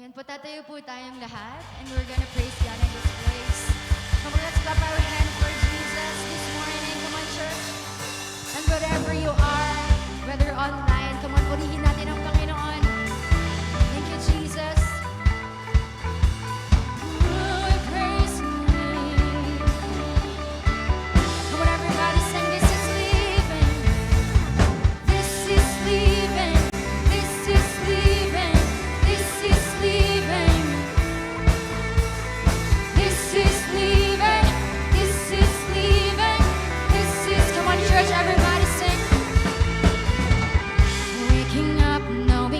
Ayan po, tatayo po tayong lahat and we're gonna praise God in this place. Come on, let's clap our hands for Jesus this morning. Come on, church. And wherever you are, whether online, come on, purihin natin ang Panginoon. Thank you, Jesus. Oh, I praise your name. Come on, everybody, sing this is leaving. This is leaving. This is leaving. This is leaving. This is leaving. This is leaving. This is, come on, church, everybody sing. Waking up knowing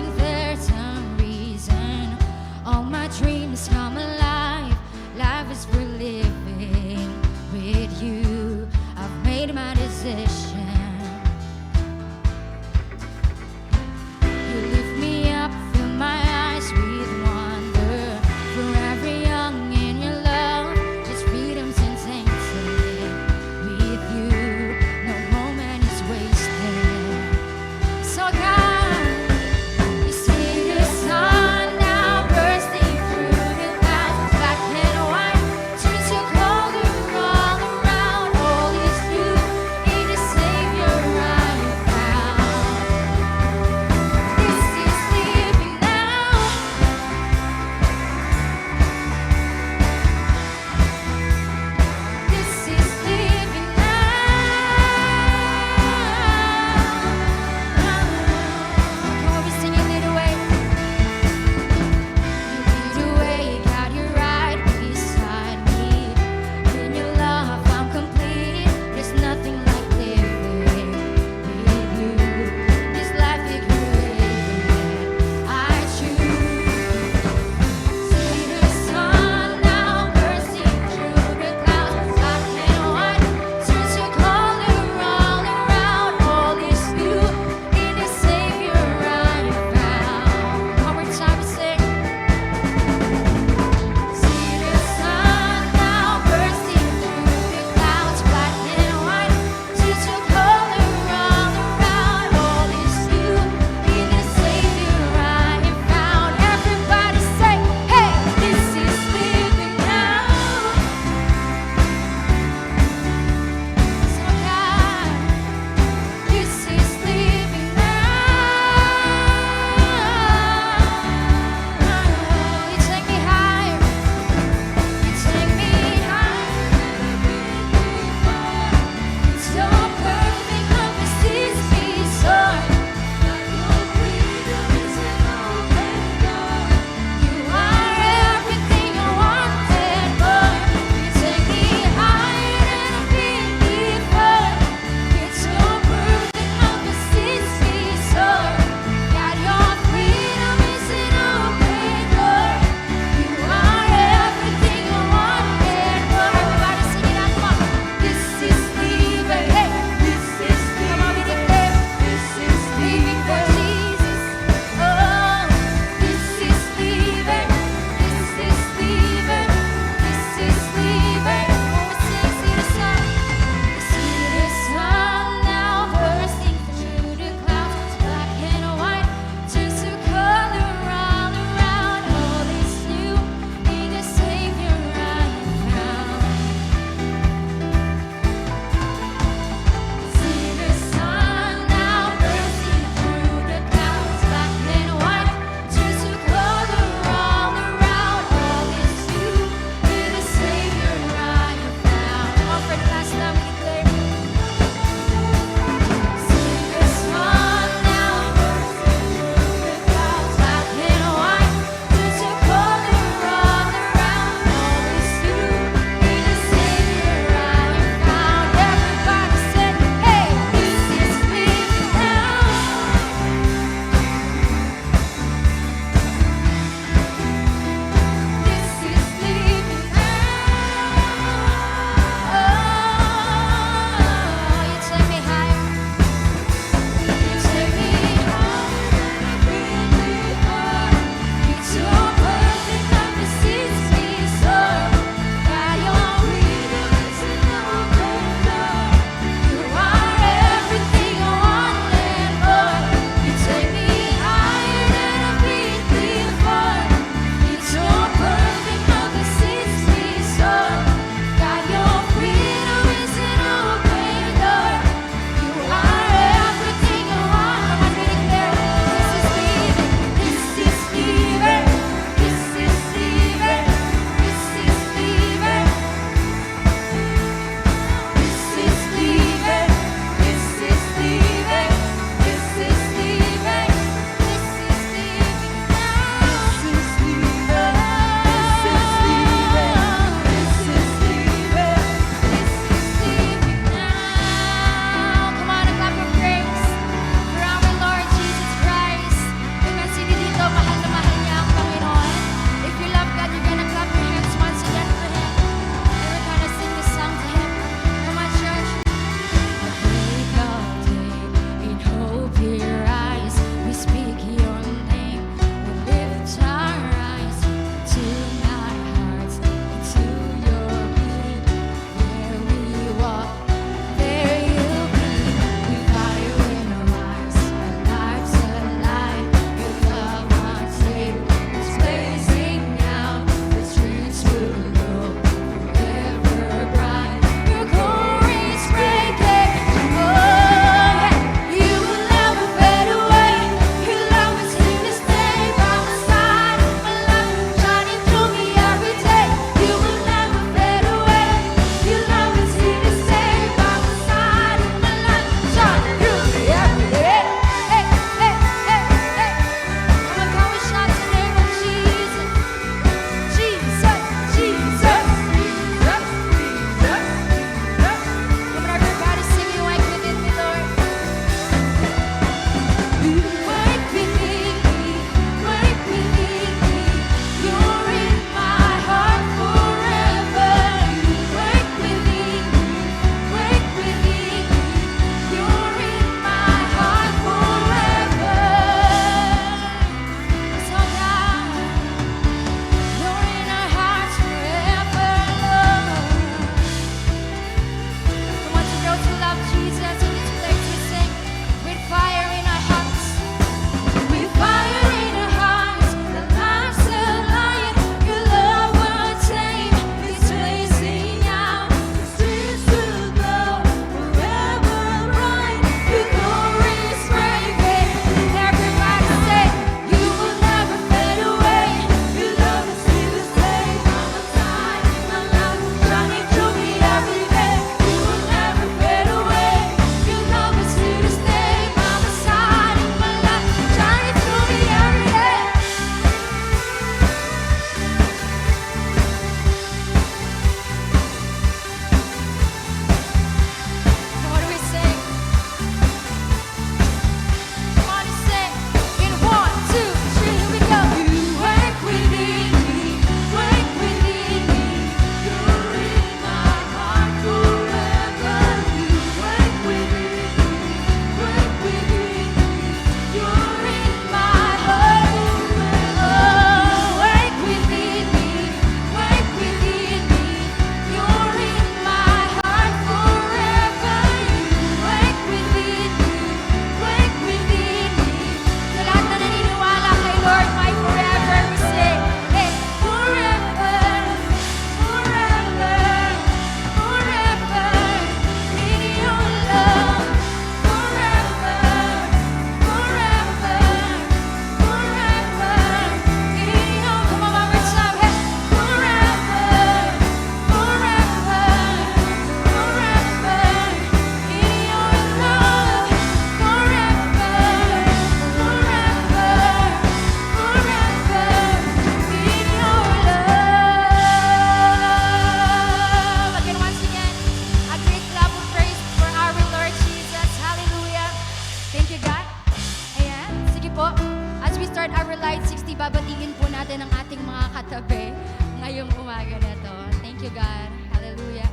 babatiin po natin ang ating mga katabi ngayong umaga na to. Thank you, God. Hallelujah.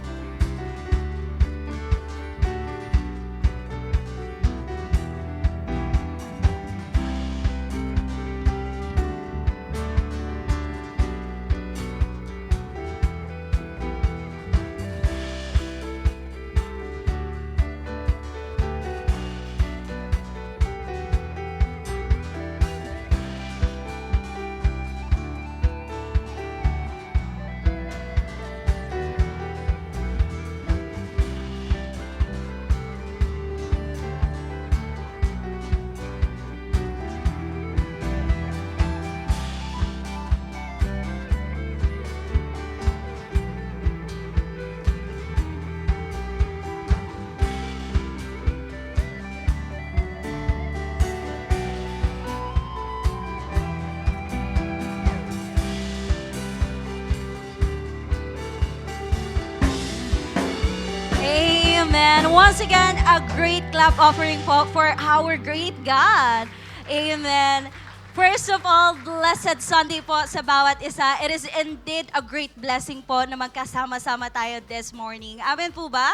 Amen. Once again, a great clap offering po for our great God. Amen. First of all, blessed Sunday po sa bawat isa. It is indeed a great blessing po na magkasama-sama tayo this morning. Amen po ba?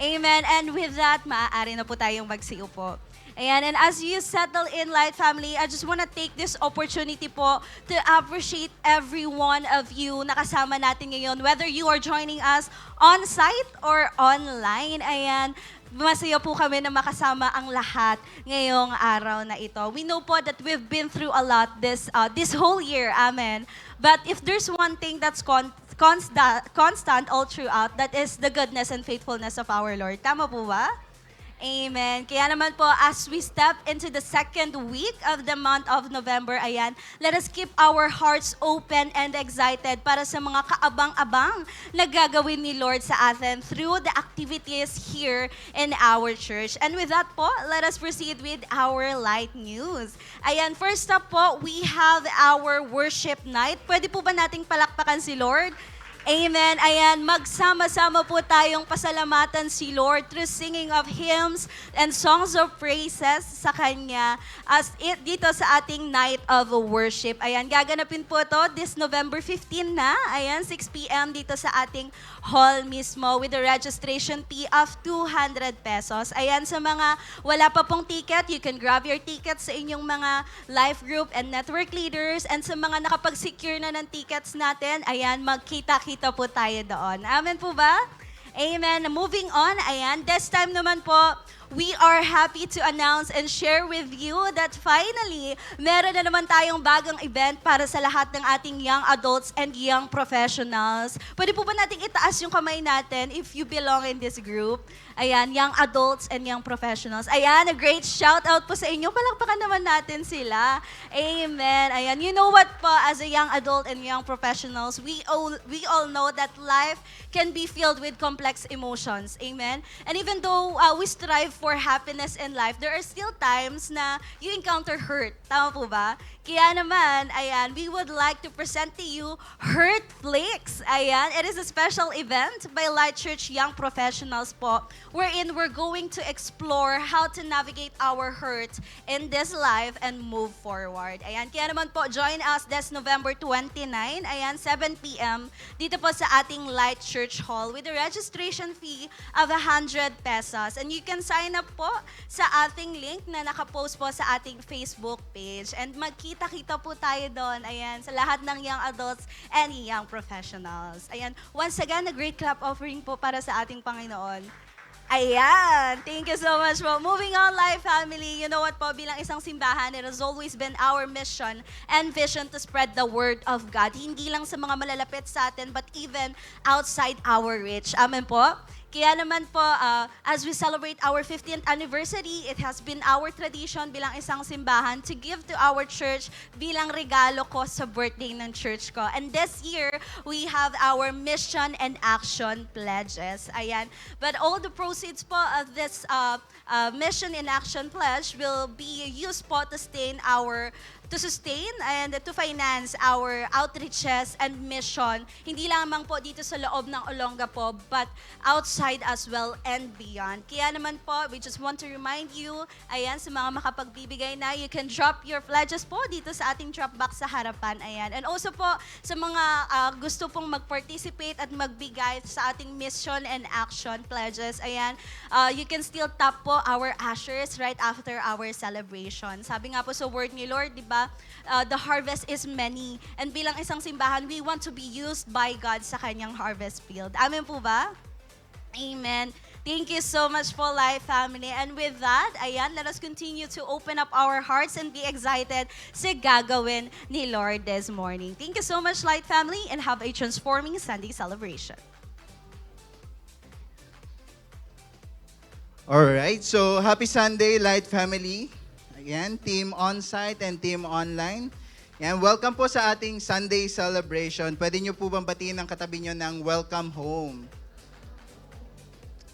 Amen. And with that, maaari na po tayong magsiupo. Ayan, and as you settle in, Light Family, I just want to take this opportunity po to appreciate every one of you na kasama natin ngayon, whether you are joining us on-site or online. Ayan, masaya po kami na makasama ang lahat ngayong araw na ito. We know po that we've been through a lot this whole year, amen. But if there's one thing that's constant all throughout, that is the goodness and faithfulness of our Lord. Tama po ba? Amen. Kaya naman po, as we step into the second week of the month of November, ayan, let us keep our hearts open and excited para sa mga kaabang-abang na gagawin ni Lord sa atin through the activities here in our church. And with that po, let us proceed with our light news. Ayan, first up po, we have our worship night. Pwede po ba nating palakpakan si Lord? Amen. Ayan, magsama-sama po tayong pasalamatan si Lord through singing of hymns and songs of praises sa Kanya dito sa ating night of worship. Ayan, gaganapin po to this November 15 na. Ayan, 6 p.m. dito sa ating hall mismo with a registration fee of 200 pesos. Ayan, sa mga wala pa pong ticket, you can grab your ticket sa inyong mga life group and network leaders. And sa mga nakapag-secure na ng tickets natin, ayan, magkita-kita po tayo doon. Amen po ba? Amen. Moving on, ayan, this time naman po, we are happy to announce and share with you that finally, meron na naman tayong bagong event para sa lahat ng ating young adults and young professionals. Pwede po ba nating itaas yung kamay natin if you belong in this group? Ayan, young adults and young professionals. Ayan, a great shout out po sa inyo. Palakpakan naman natin sila. Amen. Ayan, you know what po, as a young adult and young professionals, we all know that life can be filled with complex emotions. Amen. And even though we strive for happiness in life, there are still times na you encounter hurt. Tama po ba? Kaya naman, ayan, we would like to present to you Hurt Flix. Ayan, it is a special event by Light Church Young Professionals po, wherein we're going to explore how to navigate our hurt in this life and move forward. Ayan, kaya naman po, join us this November 29, ayan, 7 p.m. dito po sa ating Light Church Hall with a registration fee of 100 pesos. And you can sign up po sa ating link na nakapost po sa ating Facebook page. And magkita-kita po tayo doon, ayan, sa lahat ng young adults and young professionals. Ayan, once again, a great clap offering po para sa ating Panginoon. Ayan, thank you so much po. Moving on, Life Family, you know what po, bilang isang simbahan, it has always been our mission and vision to spread the word of God. Hindi lang sa mga malalapit sa atin, but even outside our reach. Amen po? Kaya naman po, as we celebrate our 15th anniversary, it has been our tradition bilang isang simbahan to give to our church bilang regalo ko sa birthday ng church ko. And this year, we have our mission and action pledges. Ayan. But all the proceeds po of this mission and action pledge will be used po to to sustain and to finance our outreaches and mission, hindi lamang po dito sa loob ng Olongapo, but outside as well and beyond. Kaya naman po, we just want to remind you, ayan, sa mga makapagbibigay na, you can drop your pledges po dito sa ating drop box sa harapan, ayan. And also po, sa mga gusto pong mag-participate at magbigay sa ating mission and action pledges, ayan, you can still tap po our ushers right after our celebration. Sabi nga po sa word ni Lord, di ba, the harvest is many. And bilang isang simbahan, we want to be used by God sa kanyang harvest field. Amen po ba? Amen. Thank you so much po, Life Family. And with that, ayan, let us continue to open up our hearts and be excited sa gagawin ni Lord this morning. Thank you so much, Light Family, and have a transforming Sunday celebration. Alright, so happy Sunday, Light Family. Ayan, team on-site and team online. Ayan, welcome po sa ating Sunday celebration. Pwede nyo po bang batiin ang katabi nyo ng welcome home?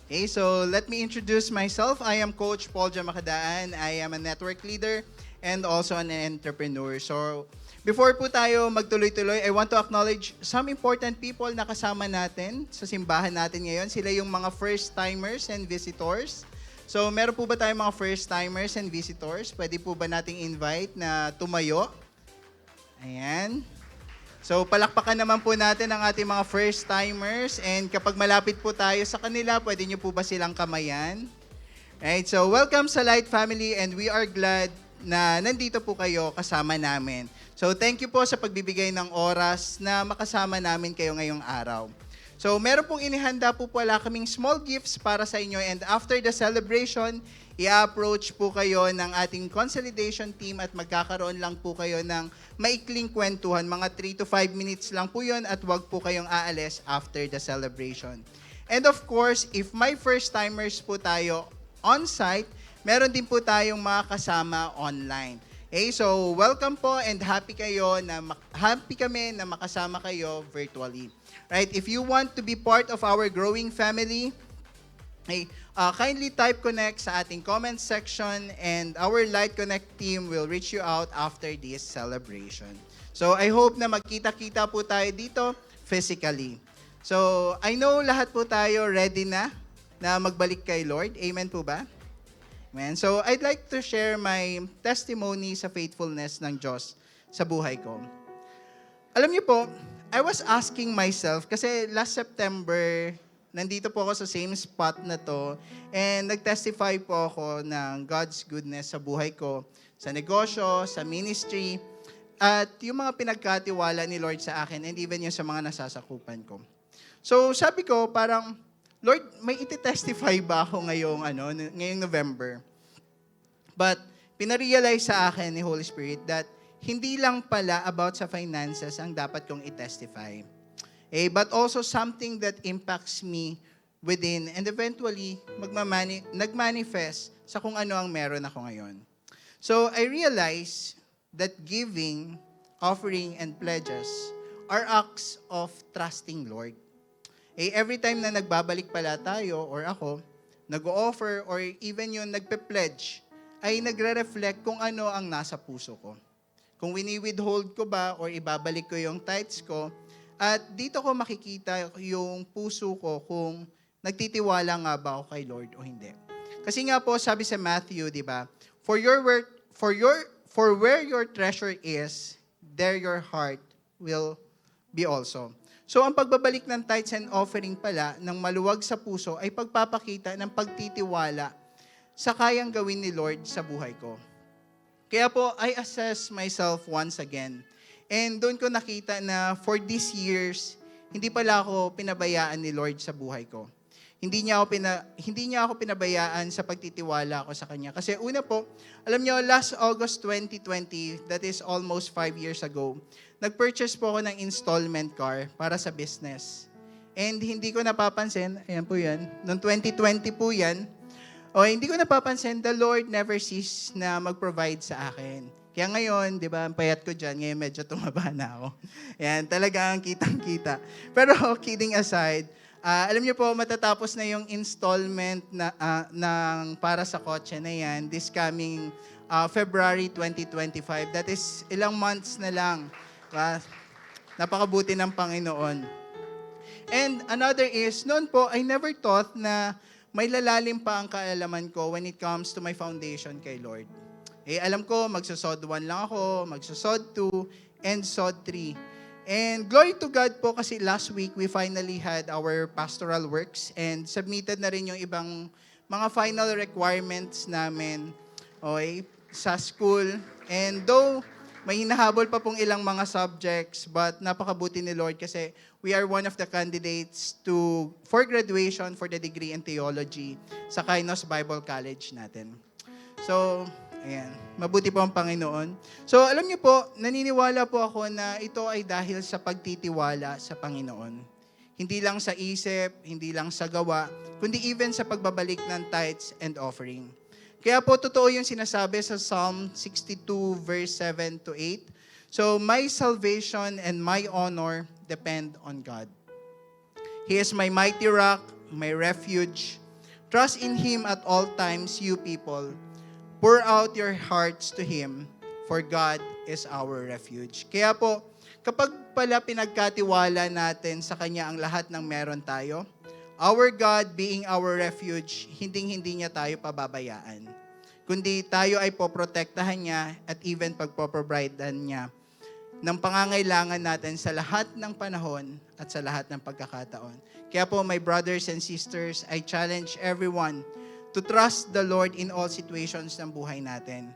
Okay, so let me introduce myself. I am Coach Paul Jamakadaan. I am a network leader and also an entrepreneur. So, before po tayo magtuloy-tuloy, I want to acknowledge some important people na kasama natin sa simbahan natin ngayon. Sila yung mga first-timers and visitors. So, meron po ba tayong mga first-timers and visitors? Pwede po ba nating invite na tumayo? Ayan. So, palakpakan naman po natin ang ating mga first-timers. And kapag malapit po tayo sa kanila, pwede nyo po ba silang kamayan? Right, so welcome sa Light Family and we are glad na nandito po kayo kasama namin. So, thank you po sa pagbibigay ng oras na makasama namin kayo ngayong araw. So, meron pong inihanda po pala kaming small gifts para sa inyo and after the celebration, i-approach po kayo ng ating consolidation team at magkakaroon lang po kayo ng maikling kwentuhan. Mga 3 to 5 minutes lang po yun at wag po kayong aalis after the celebration. And of course, if my first-timers po tayo on-site, meron din po tayong mga kasama online. Okay, so welcome po and happy kami na makasama kayo virtually. Right? If you want to be part of our growing family, kindly type connect sa ating comment section and our Light Connect team will reach you out after this celebration. So I hope na magkita-kita po tayo dito physically. So I know lahat po tayo ready na magbalik kay Lord. Amen po ba? Amen. So I'd like to share my testimony sa faithfulness ng Diyos sa buhay ko. Alam niyo po, I was asking myself, kasi last September, nandito po ako sa same spot na to and nag-testify po ako ng God's goodness sa buhay ko, sa negosyo, sa ministry, at yung mga pinagkatiwala ni Lord sa akin and even yung sa mga nasasakupan ko. So sabi ko parang, Lord, may iti-testify ba ako ngayong November? But pinarealize sa akin ni Holy Spirit that hindi lang pala about sa finances ang dapat kong i-testify. But also something that impacts me within and eventually nagmanifest sa kung ano ang meron ako ngayon. So I realize that giving, offering, and pledges are acts of trusting Lord. Every time na nagbabalik pala tayo or ako, nag-o-offer or even yung nagpe-pledge, ay nagre-reflect kung ano ang nasa puso ko. Kung wini-withhold ko ba or ibabalik ko yung tithes ko, at dito ko makikita yung puso ko kung nagtitiwala nga ba ako kay Lord o hindi. Kasi nga po sabi sa Matthew, di ba? For where your treasure is, there your heart will be also. So ang pagbabalik ng tithes and offering pala ng maluwag sa puso ay pagpapakita ng pagtitiwala sa kayang gawin ni Lord sa buhay ko. Kaya po, I assess myself once again. And doon ko nakita na for these years, hindi pala ako pinabayaan ni Lord sa buhay ko. Hindi niya ako pinabayaan sa pagtitiwala ko sa Kanya. Kasi una po, alam niyo, last August 2020, that is almost 5 years ago, nag-purchase po ako ng installment car para sa business. And hindi ko napapansin, ayan po yan, noong 2020 po yan, hindi ko napapansin, the Lord never cease na mag-provide sa akin. Kaya ngayon, di ba, ang payat ko dyan, ngayon medyo tumaba na ako. Yan, talagang kitang-kita. Pero kidding aside, alam niyo po, matatapos na yung installment ng para sa kotse na yan, this coming February 2025. That is ilang months na lang. Napakabuti ng Panginoon. And another is, noon po, I never thought na may lalalim pa ang kaalaman ko when it comes to my foundation kay Lord. Alam ko, magsasod 1 lang ako, magsasod 2, and sod 3. And glory to God po kasi last week we finally had our pastoral works and submitted na rin yung ibang mga final requirements namin sa school. And though may hinahabol pa pong ilang mga subjects, but napakabuti ni Lord kasi we are one of the candidates for graduation for the degree in theology sa Kainos Bible College natin. So, ayan. Mabuti po ang Panginoon. So, alam niyo po, naniniwala po ako na ito ay dahil sa pagtitiwala sa Panginoon. Hindi lang sa isip, hindi lang sa gawa, kundi even sa pagbabalik ng tithes and offering. Kaya po, totoo yung sinasabi sa Psalm 62 verse 7 to 8. So, my salvation and my honor depend on God. He is my mighty rock, my refuge. Trust in Him at all times, you people. Pour out your hearts to Him, for God is our refuge. Kaya po, kapag pala pinagkatiwala natin sa Kanya ang lahat ng meron tayo, our God being our refuge, hindi niya tayo pababayaan. Kundi tayo ay poprotektahan niya at even pagpoprovidean niya ng pangangailangan natin sa lahat ng panahon at sa lahat ng pagkakataon. Kaya po, my brothers and sisters, I challenge everyone to trust the Lord in all situations ng buhay natin.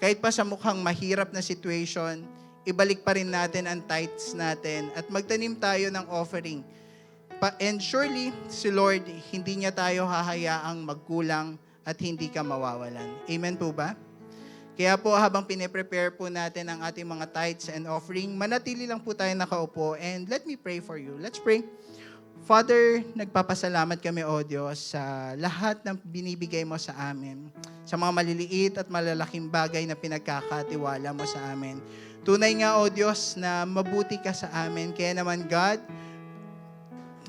Kahit pa sa mukhang mahirap na situation, ibalik pa rin natin ang tithes natin at magtanim tayo ng offering. And surely, si Lord, hindi niya tayo hahayaang magkulang at hindi ka mawawalan. Amen po ba? Kaya po, habang piniprepare po natin ang ating mga tithes and offering, manatili lang po tayo nakaupo and let me pray for you. Let's pray. Father, nagpapasalamat kami, O Diyos, sa lahat ng binibigay mo sa amin, sa mga maliliit at malalaking bagay na pinagkakatiwala mo sa amin. Tunay nga, O Diyos, na mabuti ka sa amin. Kaya naman, God,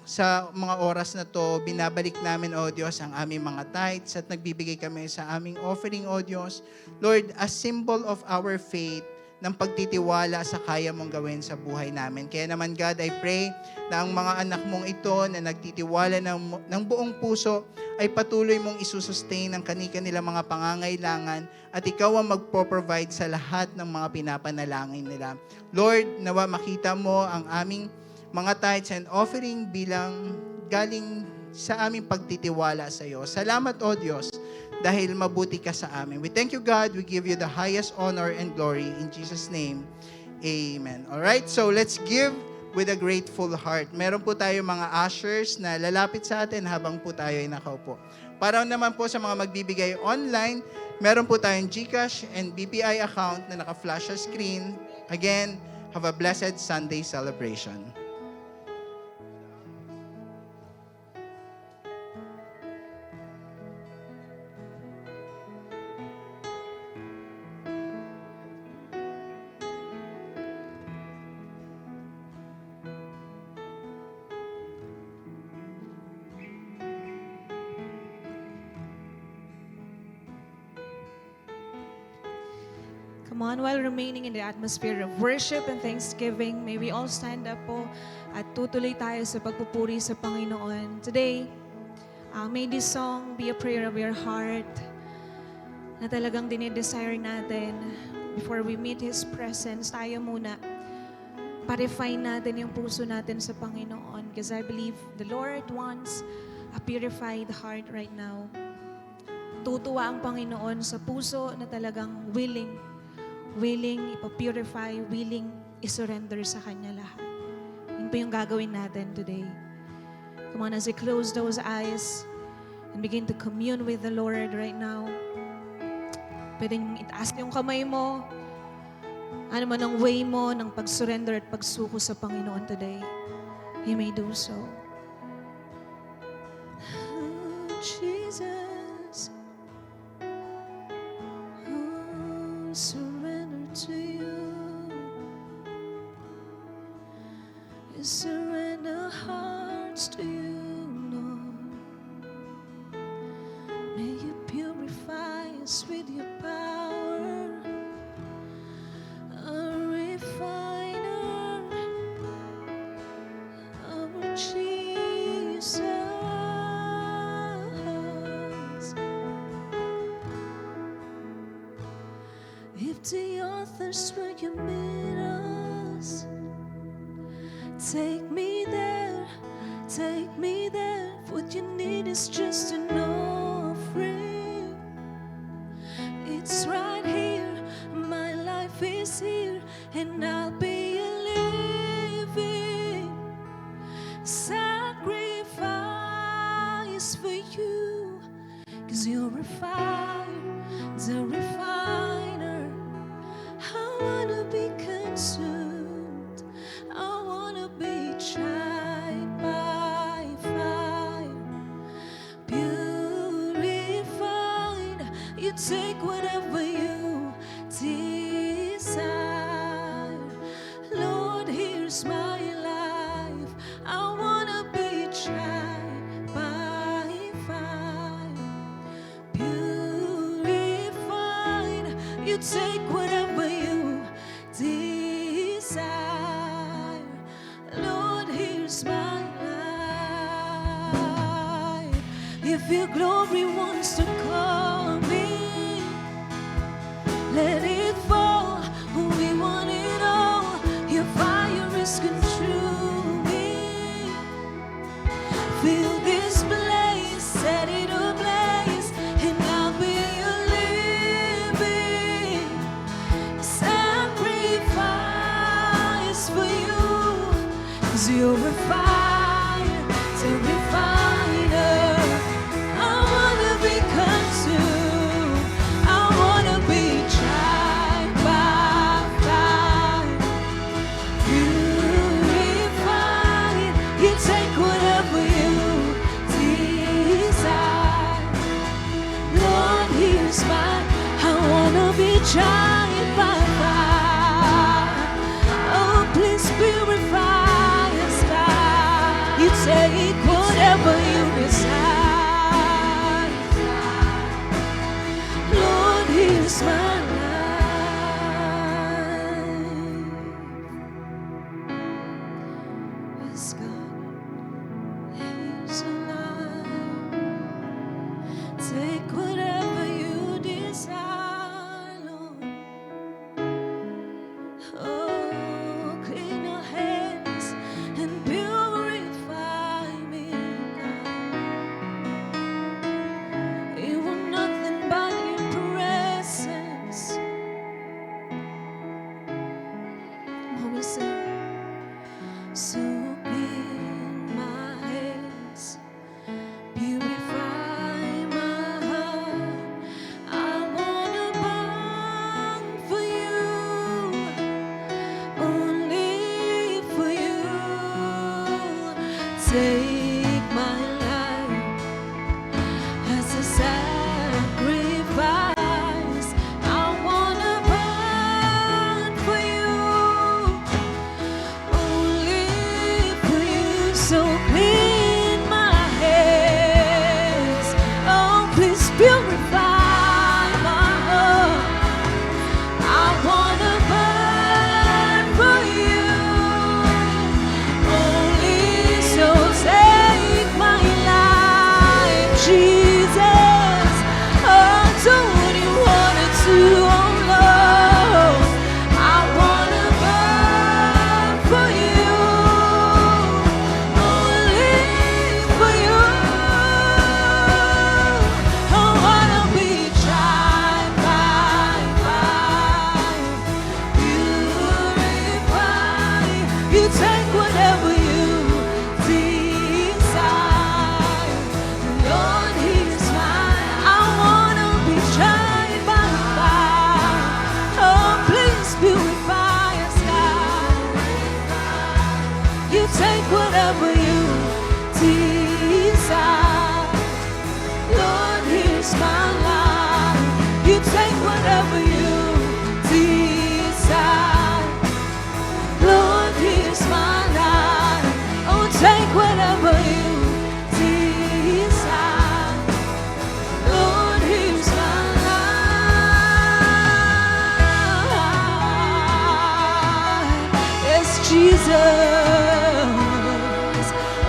sa mga oras na to, binabalik namin, O Diyos, ang aming mga tithes at nagbibigay kami sa aming offering, O Diyos. Lord, a symbol of our faith, ng pagtitiwala sa kaya mong gawin sa buhay namin. Kaya naman, God, I pray na ang mga anak mong ito na nagtitiwala ng buong puso ay patuloy mong isusustain ang kanilang mga pangangailangan at ikaw ang magpo-provide sa lahat ng mga pinapanalangin nila. Lord, nawa makita mo ang aming mga tithes and offering bilang galing sa aming pagtitiwala sa iyo. Salamat, O Diyos, dahil mabuti ka sa amin. We thank you, God. We give you the highest honor and glory. In Jesus' name, amen. Alright, so let's give with a grateful heart. Meron po tayo mga ushers na lalapit sa atin habang po tayo ay nakaupo. Para naman po sa mga magbibigay online, meron po tayong GCash and BPI account na naka-flash sa screen. Again, have a blessed Sunday celebration. Come on, while remaining in the atmosphere of worship and thanksgiving, may we all stand up po at tutuloy tayo sa pagpupuri sa Panginoon. Today, may this song be a prayer of your heart na talagang dinidesire natin before we meet His presence. Tayo muna, pa-refine natin yung puso natin sa Panginoon because I believe the Lord wants a purified heart right now. Tutuwa ang Panginoon sa puso na talagang willing ipapurify, willing isurrender sa Kanya lahat. Yun po yung gagawin natin today. Come on, as we close those eyes and begin to commune with the Lord right now. Pwede nyo itaas yung kamay mo. Ano man ang way mo ng pag-surrender at pagsuko sa Panginoon today. You may do so. Oh, Jesus. Oh, surrender to you. We surrender hearts to you, Lord. May you purify us with your power. the authors where you meet us. Take me there, take me there. What you need is just an offering. It's right here, my life is here, and I'll be a living sacrifice for you. 'Cause you're a fire, the refiner. I wanna be consumed, I wanna be tried by fire, purified. You take whatever you desire. Lord, here's my life. I wanna be tried by fire, purified. You take whatever you desire. Lord, here's my life. If your glory wants to come in, let it fall. We want it all. Your fire is consuming. Fill this place, set it ablaze, and I'll be a living sacrifice for you. 'Cause you're a fire, it's a refiner. I wanna be consumed, I wanna be tried by fire, purified. You take whatever you desire. Lord, here's mine. I wanna be tried by fire. Oh, please purify us, God. You take whatever you desire. Lord, here's my life. Yes, God, here's my life. Take whatever you desire, Lord. Oh, clean your hands and purify me, God. You want nothing but your presence. What we say? So clean my hands, purify my heart. I wanna burn for you, only for you. Take my life as a sacrifice. I wanna burn for you, only for you. So clean my hands. Oh, please purify my heart. I wanna burn for you, only. So take my life, Jesus. Oh, do what you wanna do, oh Lord. I wanna burn for you, only for you. I wanna be tried by fire, purify. You take whatever you desire. Lord, here's mine. I wanna be tried by fire. Oh, please purify us, God. You take whatever you desire. Lord, here's my life. You take whatever you desire. Lord, here's my life. Oh, take whatever you desire. Lord, here's my life. Yes, Jesus.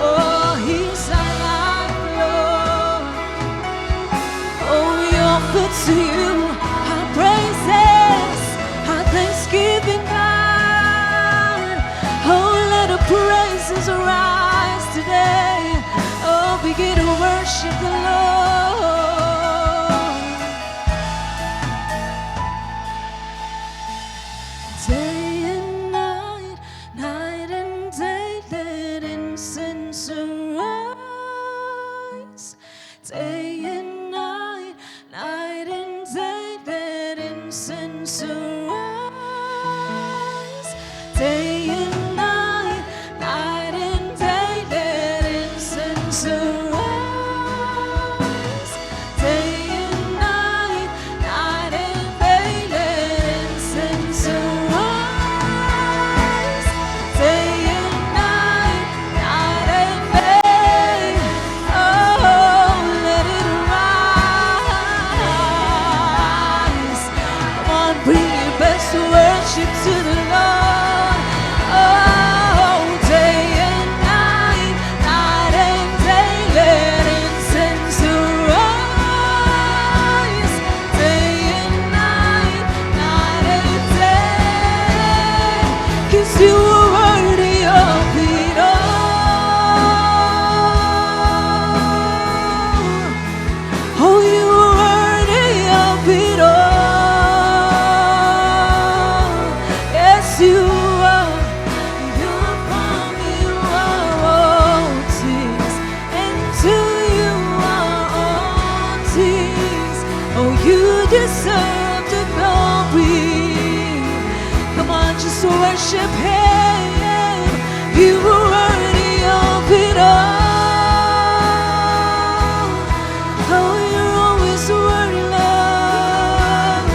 Oh, here's our life, Lord. Oh, we offer to you our praises. blessings arise today. Oh, begin to worship the Lord. Day and night, night and day, let incense arise. Day and night, night and day, let incense arise. Day and night, night and day, let incense arise. Day and night, night and day, let incense arise. Day and night, night and day, oh, let it rise. Come on, bring your best worship to the Lord. Oh, day and night, night and day, let incense arise. Day and night, night and day, 'cause you are worthy of it all. Oh, you are worthy of it all. Yes, you are. You from you are all things, and to you are all things. Oh, you deserve the glory. Come on, just worship Him. You are worthy of it all. Oh, you're always worthy, Lord.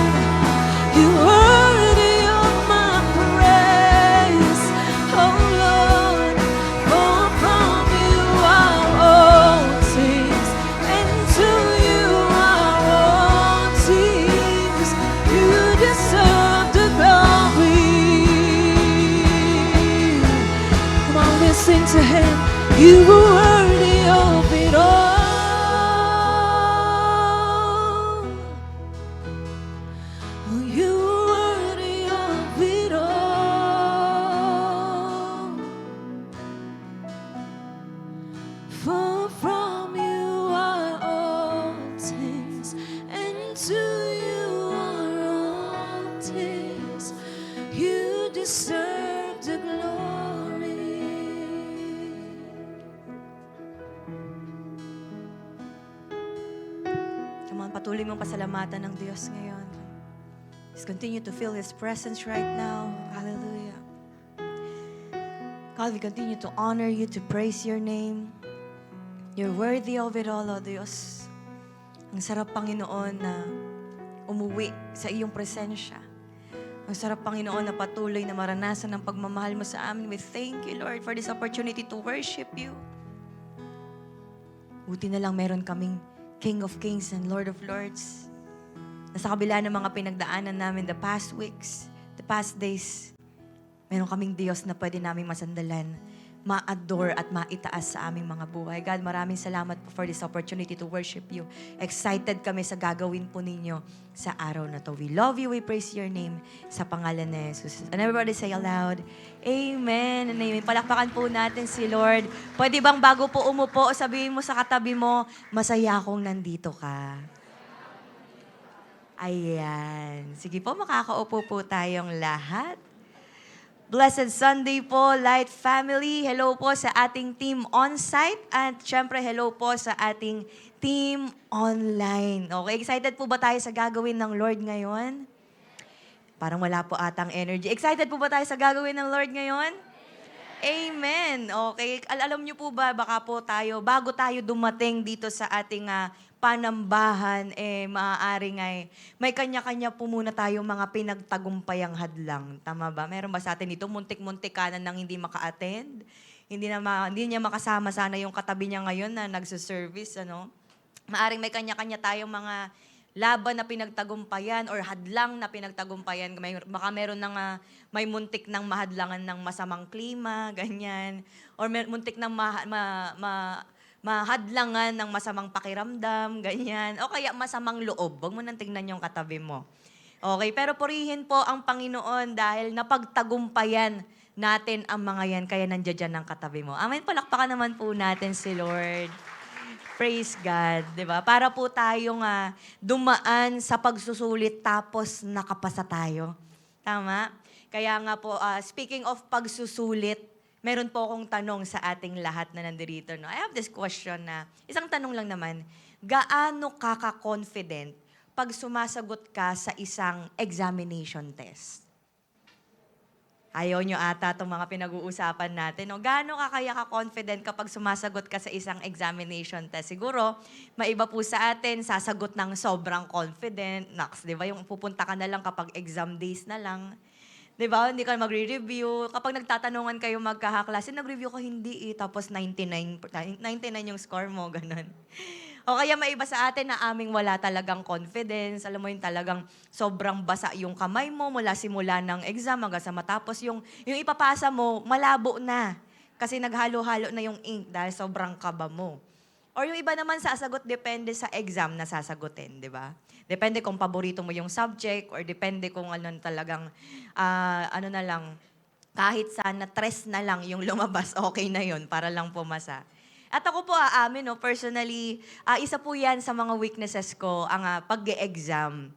You're worthy of my praise. Oh, Lord, for from you are all things, and to you are all things. You deserve the glory. Come on, let's sing to Him. You are worthy of it all. Oh, you are worthy of it all. For from you are all things, and to you are all things. You deserve the glory. Come on, patuloy mong pasalamatan ng Diyos ngayon. Just continue to feel His presence right now. Hallelujah. God, we continue to honor you, to praise your name. You're worthy of it all, O Diyos. Ang sarap, Panginoon, na umuwi sa iyong presensya. Ang sarap, Panginoon, na patuloy na maranasan ang pagmamahal mo sa amin. We thank you, Lord, for this opportunity to worship you. Buti na lang meron kaming King of Kings and Lord of Lords. Na sa kabila ng mga pinagdaanan namin the past weeks, the past days, meron kaming Diyos na pwede namin masandalan, ma-adore at maitaas sa aming mga buhay. God, maraming salamat po for this opportunity to worship you. Excited kami sa gagawin po ninyo sa araw na to. We love you, we praise your name sa pangalan ni Jesus. And everybody say aloud, Amen and Amen. Palakpakan po natin si Lord. Pwede bang bago po umupo, sabihin mo sa katabi mo, masaya akong nandito ka. Ayan. Sige po, makakaupo po tayong lahat. Blessed Sunday po, Light Family. Hello po sa ating team on-site at syempre hello po sa ating team online. Okay, excited po ba tayo sa gagawin ng Lord ngayon? Parang wala po atang energy. Excited po ba tayo sa gagawin ng Lord ngayon? Amen. Okay, alam niyo po ba, baka po tayo, bago tayo dumating dito sa ating panambahan, maaaring ay may kanya-kanya po muna tayong mga pinagtagumpayang hadlang. Tama ba? Meron ba sa atin dito muntik-muntik kanan nang hindi maka-attend? Hindi niya makasama sana yung katabi niya ngayon na nagsiservice, ano? Maaaring may kanya-kanya tayong mga laban na pinagtagumpayan or hadlang na pinagtagumpayan. Baka meron na may muntik ng mahadlangan ng masamang klima, ganyan. Or muntik ng mahadlangan ng masamang pakiramdam, ganyan. O kaya masamang loob. Huwag mo nang tingnan yung katabi mo. Okay, pero purihin po ang Panginoon dahil napagtagumpayan natin ang mga yan, kaya nandiyan dyan ang katabi mo. Amen, palakpakan naman po natin si Lord. Praise God, di ba? Para po tayong dumaan sa pagsusulit tapos nakapasa tayo. Tama? Kaya nga po, speaking of pagsusulit, meron po akong tanong sa ating lahat na nandirito. No? I have this question na, isang tanong lang naman, gaano ka-confident pag sumasagot ka sa isang examination test? Ayaw nyo ata itong mga pinag-uusapan natin. No? Gaano ka kaya ka-confident kapag sumasagot ka sa isang examination test? Siguro, maiba po sa atin, sasagot ng sobrang confident. Naks, di ba? Yung pupunta ka na lang kapag exam days na lang. Di ba? Hindi ka magre-review. Kapag nagtatanungan kayo magkahaklase, nag-review ko hindi tapos 99 yung score mo, ganun. O kaya maiba sa atin na aming wala talagang confidence. Alam mo yung talagang sobrang basa yung kamay mo mula simula ng exam hanggang sa matapos. Yung ipapasa mo, malabo na. Kasi naghalo-halo na yung ink dahil sobrang kaba mo. Or yung iba naman sasagot depende sa exam na sasagutin, di ba? Depende kung paborito mo yung subject or depende kung ano talagang, ano na lang, kahit sana tres na lang yung lumabas, okay na yun para lang pumasa. At ako po aamin, no, personally, isa po yan sa mga weaknesses ko, ang pag-e-exam.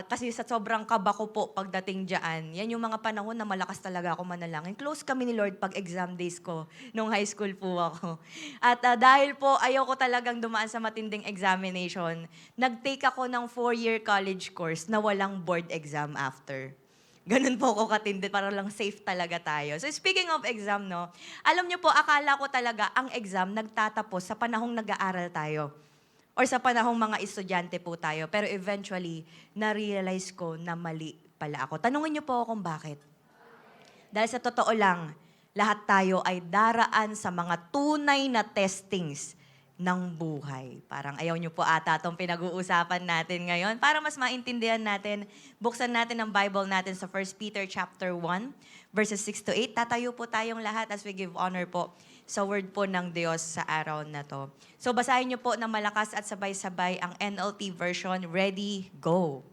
Kasi sa sobrang kaba ko po pagdating dyan, yan yung mga panahon na malakas talaga ako manalangin. Close kami ni Lord pag exam days ko, nung high school po ako. At dahil po ayaw ko talagang dumaan sa matinding examination, nag-take ako ng 4-year college course na walang board exam after. Ganun po ako katindi, para lang safe talaga tayo. So speaking of exam, no, alam niyo po, akala ko talaga ang exam nagtatapos sa panahong nag-aaral tayo. Or sa panahong mga estudyante po tayo. Pero eventually, na-realize ko na mali pala ako. Tanungin niyo po ako kung bakit. Dahil sa totoo lang, lahat tayo ay daraan sa mga tunay na testings ng buhay. Parang ayaw niyo po ata itong pinag-uusapan natin ngayon. Para mas maintindihan natin, buksan natin ang Bible natin sa 1 Peter chapter 1, verses 6 to 8. Tatayo po tayong lahat as we give honor po sa word po ng Diyos sa araw na to. So basahin niyo po ng malakas at sabay-sabay ang NLT version. Ready, go!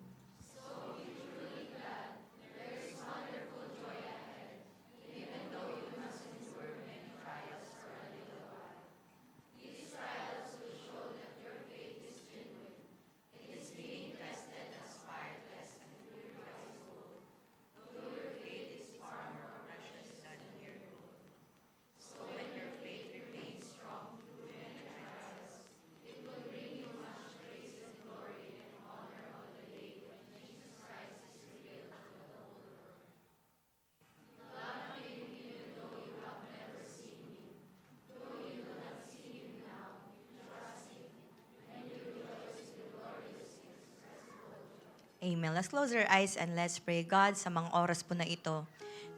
Amen. Let's close our eyes and let's pray. God, sa mga oras po na ito,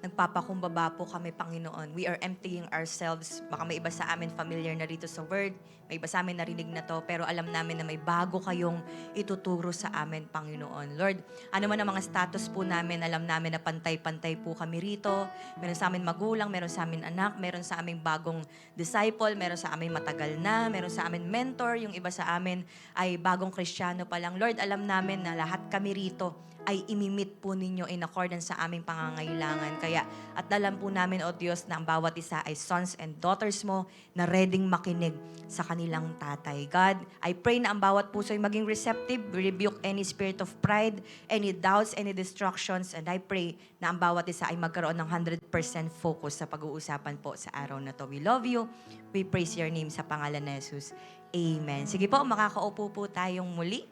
nagpapakumbaba po kami, Panginoon. We are emptying ourselves. Baka may iba sa amin familiar na rito sa Word. May iba sa amin narinig na to. Pero alam namin na may bago kayong ituturo sa amin, Panginoon. Lord, ano man ang mga status po namin, alam namin na pantay-pantay po kami rito. Meron sa amin magulang, meron sa amin anak, meron sa aming bagong disciple, meron sa amin matagal na, meron sa amin mentor, yung iba sa amin ay bagong Kristiyano pa lang. Lord, alam namin na lahat kami rito ay imimit po ninyo in accordance sa aming pangangailangan. Kaya, at alam po namin, O Diyos, na ang bawat isa ay sons and daughters mo na readyng makinig sa kanilang tatay. God, I pray na ang bawat puso ay maging receptive, rebuke any spirit of pride, any doubts, any distractions, and I pray na ang bawat isa ay magkaroon ng 100% focus sa pag-uusapan po sa araw na to. We love you. We praise your name sa pangalan ni Jesus. Amen. Sige po, makakaupo po tayong muli.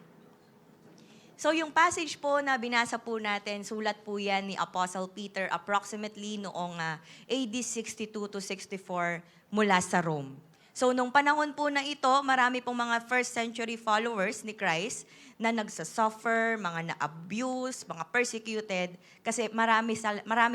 So yung passage po na binasa po natin, sulat po yan ni Apostle Peter approximately noong AD 62 to 64 mula sa Rome. So nung panahon po na ito, marami pong mga first century followers ni Christ na nagsasuffer, mga na-abuse, mga persecuted, kasi marami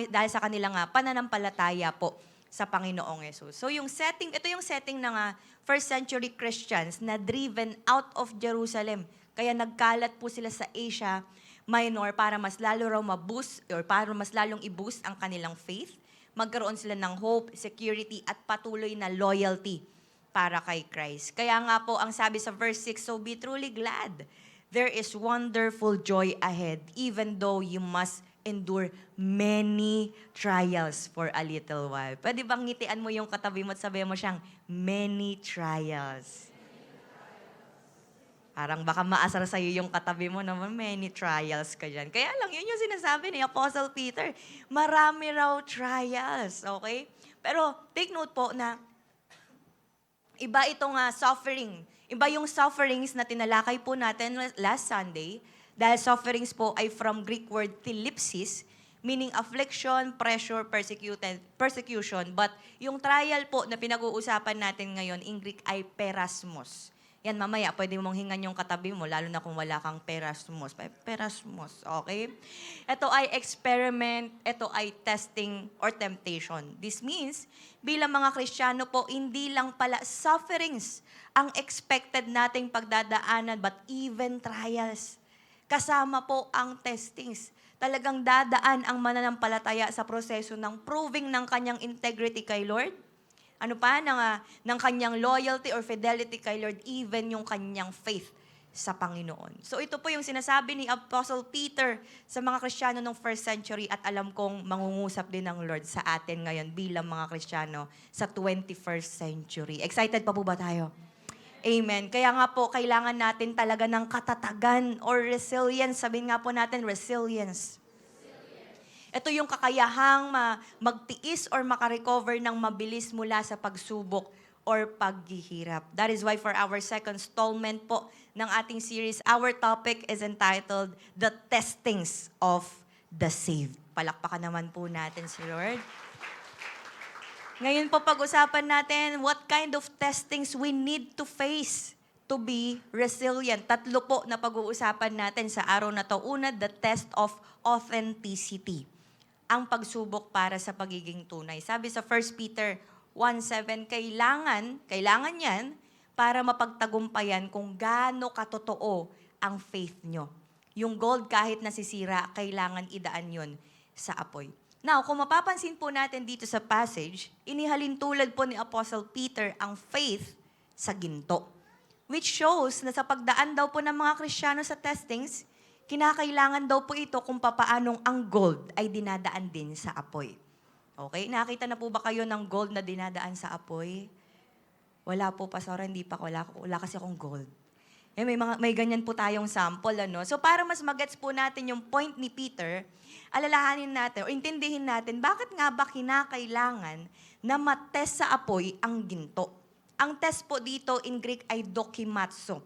dahil sa kanilang pananampalataya po sa Panginoong Yesus. So yung setting, ito yung setting ng first century Christians na driven out of Jerusalem. Kaya nagkalat po sila sa Asia Minor para mas lalo raw ma-boost or para mas lalong i-boost ang kanilang faith. Magkaroon sila ng hope, security at patuloy na loyalty para kay Christ. Kaya nga po ang sabi sa verse 6, so be truly glad. There is wonderful joy ahead even though you must endure many trials for a little while. Pwede bang ngitian mo yung katabi mo at sabihin mo siyang, many trials. Parang baka maasar sa'yo yung katabi mo naman, many trials ka dyan. Kaya lang, yun yung sinasabi ni Apostle Peter. Marami raw trials, okay? Pero take note po na iba itong suffering. Iba yung sufferings na tinalakay po natin last Sunday. Dahil sufferings po ay from Greek word thlipsis, meaning affliction, pressure, persecution. But yung trial po na pinag-uusapan natin ngayon in Greek ay perasmos. Yan, mamaya, pwede mong hingan yung katabi mo, lalo na kung wala kang perasmos. Perasmos, okay? Ito ay experiment, ito ay testing or temptation. This means, bilang mga Kristiyano po, hindi lang pala sufferings ang expected nating pagdadaanan, but even trials. Kasama po ang testings. Talagang dadaan ang mananampalataya sa proseso ng proving ng kanyang integrity kay Lord. Ano pa, ng kanyang loyalty or fidelity kay Lord, even yung kanyang faith sa Panginoon. So ito po yung sinasabi ni Apostle Peter sa mga Kristiyano ng first century at alam kong mangungusap din ng Lord sa atin ngayon bilang mga Kristiyano sa 21st century. Excited pa po ba tayo? Amen. Kaya nga po, kailangan natin talaga ng katatagan or resilience. Sabihin nga po natin, resilience. Ito yung kakayahang magtiis or makarecover ng mabilis mula sa pagsubok or paghihirap. That is why for our second installment po ng ating series, our topic is entitled, The Testings of the Saved. Palakpakan naman po natin si Lord. Ngayon po pag-usapan natin what kind of testings we need to face to be resilient. Tatlo po na pag-uusapan natin sa araw na to. Una, the test of authenticity. Ang pagsubok para sa pagiging tunay. Sabi sa 1 Peter 1:7, kailangan yan para mapagtagumpayan kung gaano katotoo ang faith nyo. Yung gold kahit nasisira, kailangan idaan yun sa apoy. Now, kung mapapansin po natin dito sa passage, inihalin tulad po ni Apostle Peter ang faith sa ginto. Which shows na sa pagdaan daw po ng mga Kristiyano sa testings, kinakailangan daw po ito kung papaanong ang gold ay dinadaan din sa apoy. Okay? Nakita na po ba kayo ng gold na dinadaan sa apoy? Wala po, Pastor. Hindi pa. Wala kasi akong gold. May ganyan po tayong sample. Ano? So para mas magets po natin yung point ni Peter, alalahanin natin o intindihin natin bakit nga ba kinakailangan na matest sa apoy ang ginto. Ang test po dito in Greek ay dokimatsu.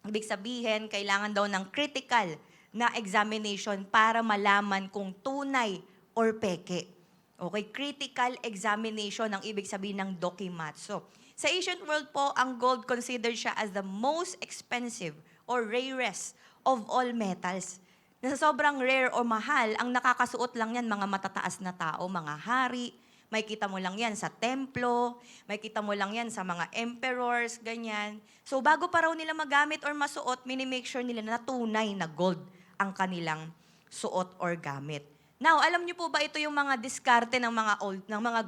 Ibig sabihin, kailangan daw ng critical na examination para malaman kung tunay or peke. Okay, critical examination ang ibig sabihin ng dokimatsu. Sa ancient world po, ang gold considered siya as the most expensive or rarest of all metals. Na sa sobrang rare o mahal, ang nakakasuot lang yan mga matataas na tao, mga hari. May kita mo lang yan sa templo, may kita mo lang yan sa mga emperors, ganyan. So bago pa raw nila magamit or masuot, minimake sure nila na tunay na gold ang kanilang suot or gamit. Now, alam niyo po ba ito yung mga diskarte ng mga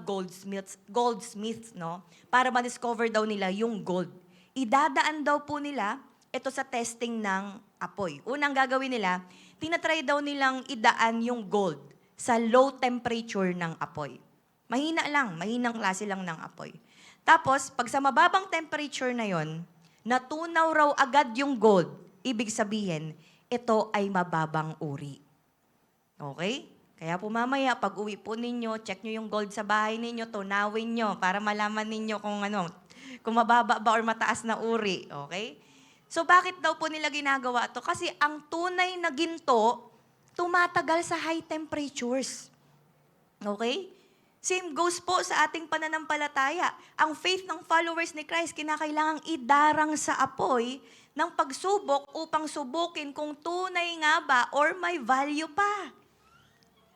goldsmiths, no? Para ma-discover daw nila yung gold. Idadaan daw po nila ito sa testing ng apoy. Unang gagawin nila, tinatry daw nilang idaan yung gold sa low temperature ng apoy. Mahinang klase lang ng apoy. Tapos, pag sa mababang temperature na yon, natunaw raw agad yung gold. Ibig sabihin, ito ay mababang uri. Okay? Kaya po mamaya, pag uwi po ninyo, check nyo yung gold sa bahay ninyo, tunawin nyo para malaman ninyo kung mababa ba or mataas na uri. Okay? So bakit daw po nila ginagawa ito? Kasi ang tunay na ginto, tumatagal sa high temperatures. Okay? Same goes po sa ating pananampalataya. Ang faith ng followers ni Christ, kinakailangang idarang sa apoy ng pagsubok upang subukin kung tunay nga ba or may value pa.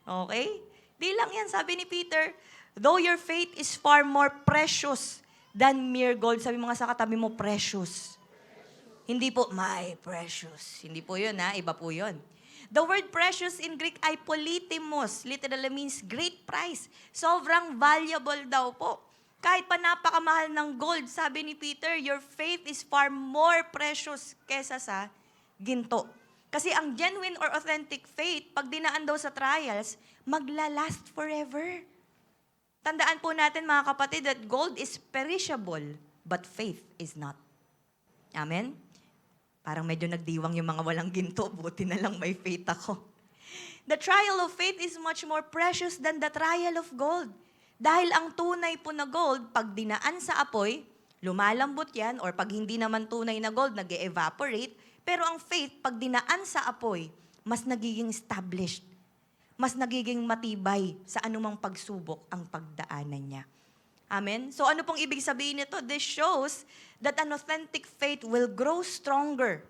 Okay? Di lang yan, sabi ni Peter, though your faith is far more precious than mere gold. Sabi mga sa katabi mo, precious. Hindi po, my precious. Hindi po yun, ha? Iba po yun. The word precious in Greek ay politimos. Literally means great price. Sobrang valuable daw po. Kahit pa napakamahal ng gold, sabi ni Peter, your faith is far more precious kesa sa ginto. Kasi ang genuine or authentic faith, pag dinaan daw sa trials, maglalast forever. Tandaan po natin mga kapatid that gold is perishable, but faith is not. Amen? Parang medyo nagdiwang yung mga walang ginto, buti na lang may faith ako. The trial of faith is much more precious than the trial of gold. Dahil ang tunay po na gold, pag dinaan sa apoy, lumalambot yan, or pag hindi naman tunay na gold, nag-evaporate. Pero ang faith, pag dinaan sa apoy, mas nagiging established. Mas nagiging matibay sa anumang pagsubok ang pagdaanan niya. Amen? So ano pong ibig sabihin nito? This shows that an authentic faith will grow stronger,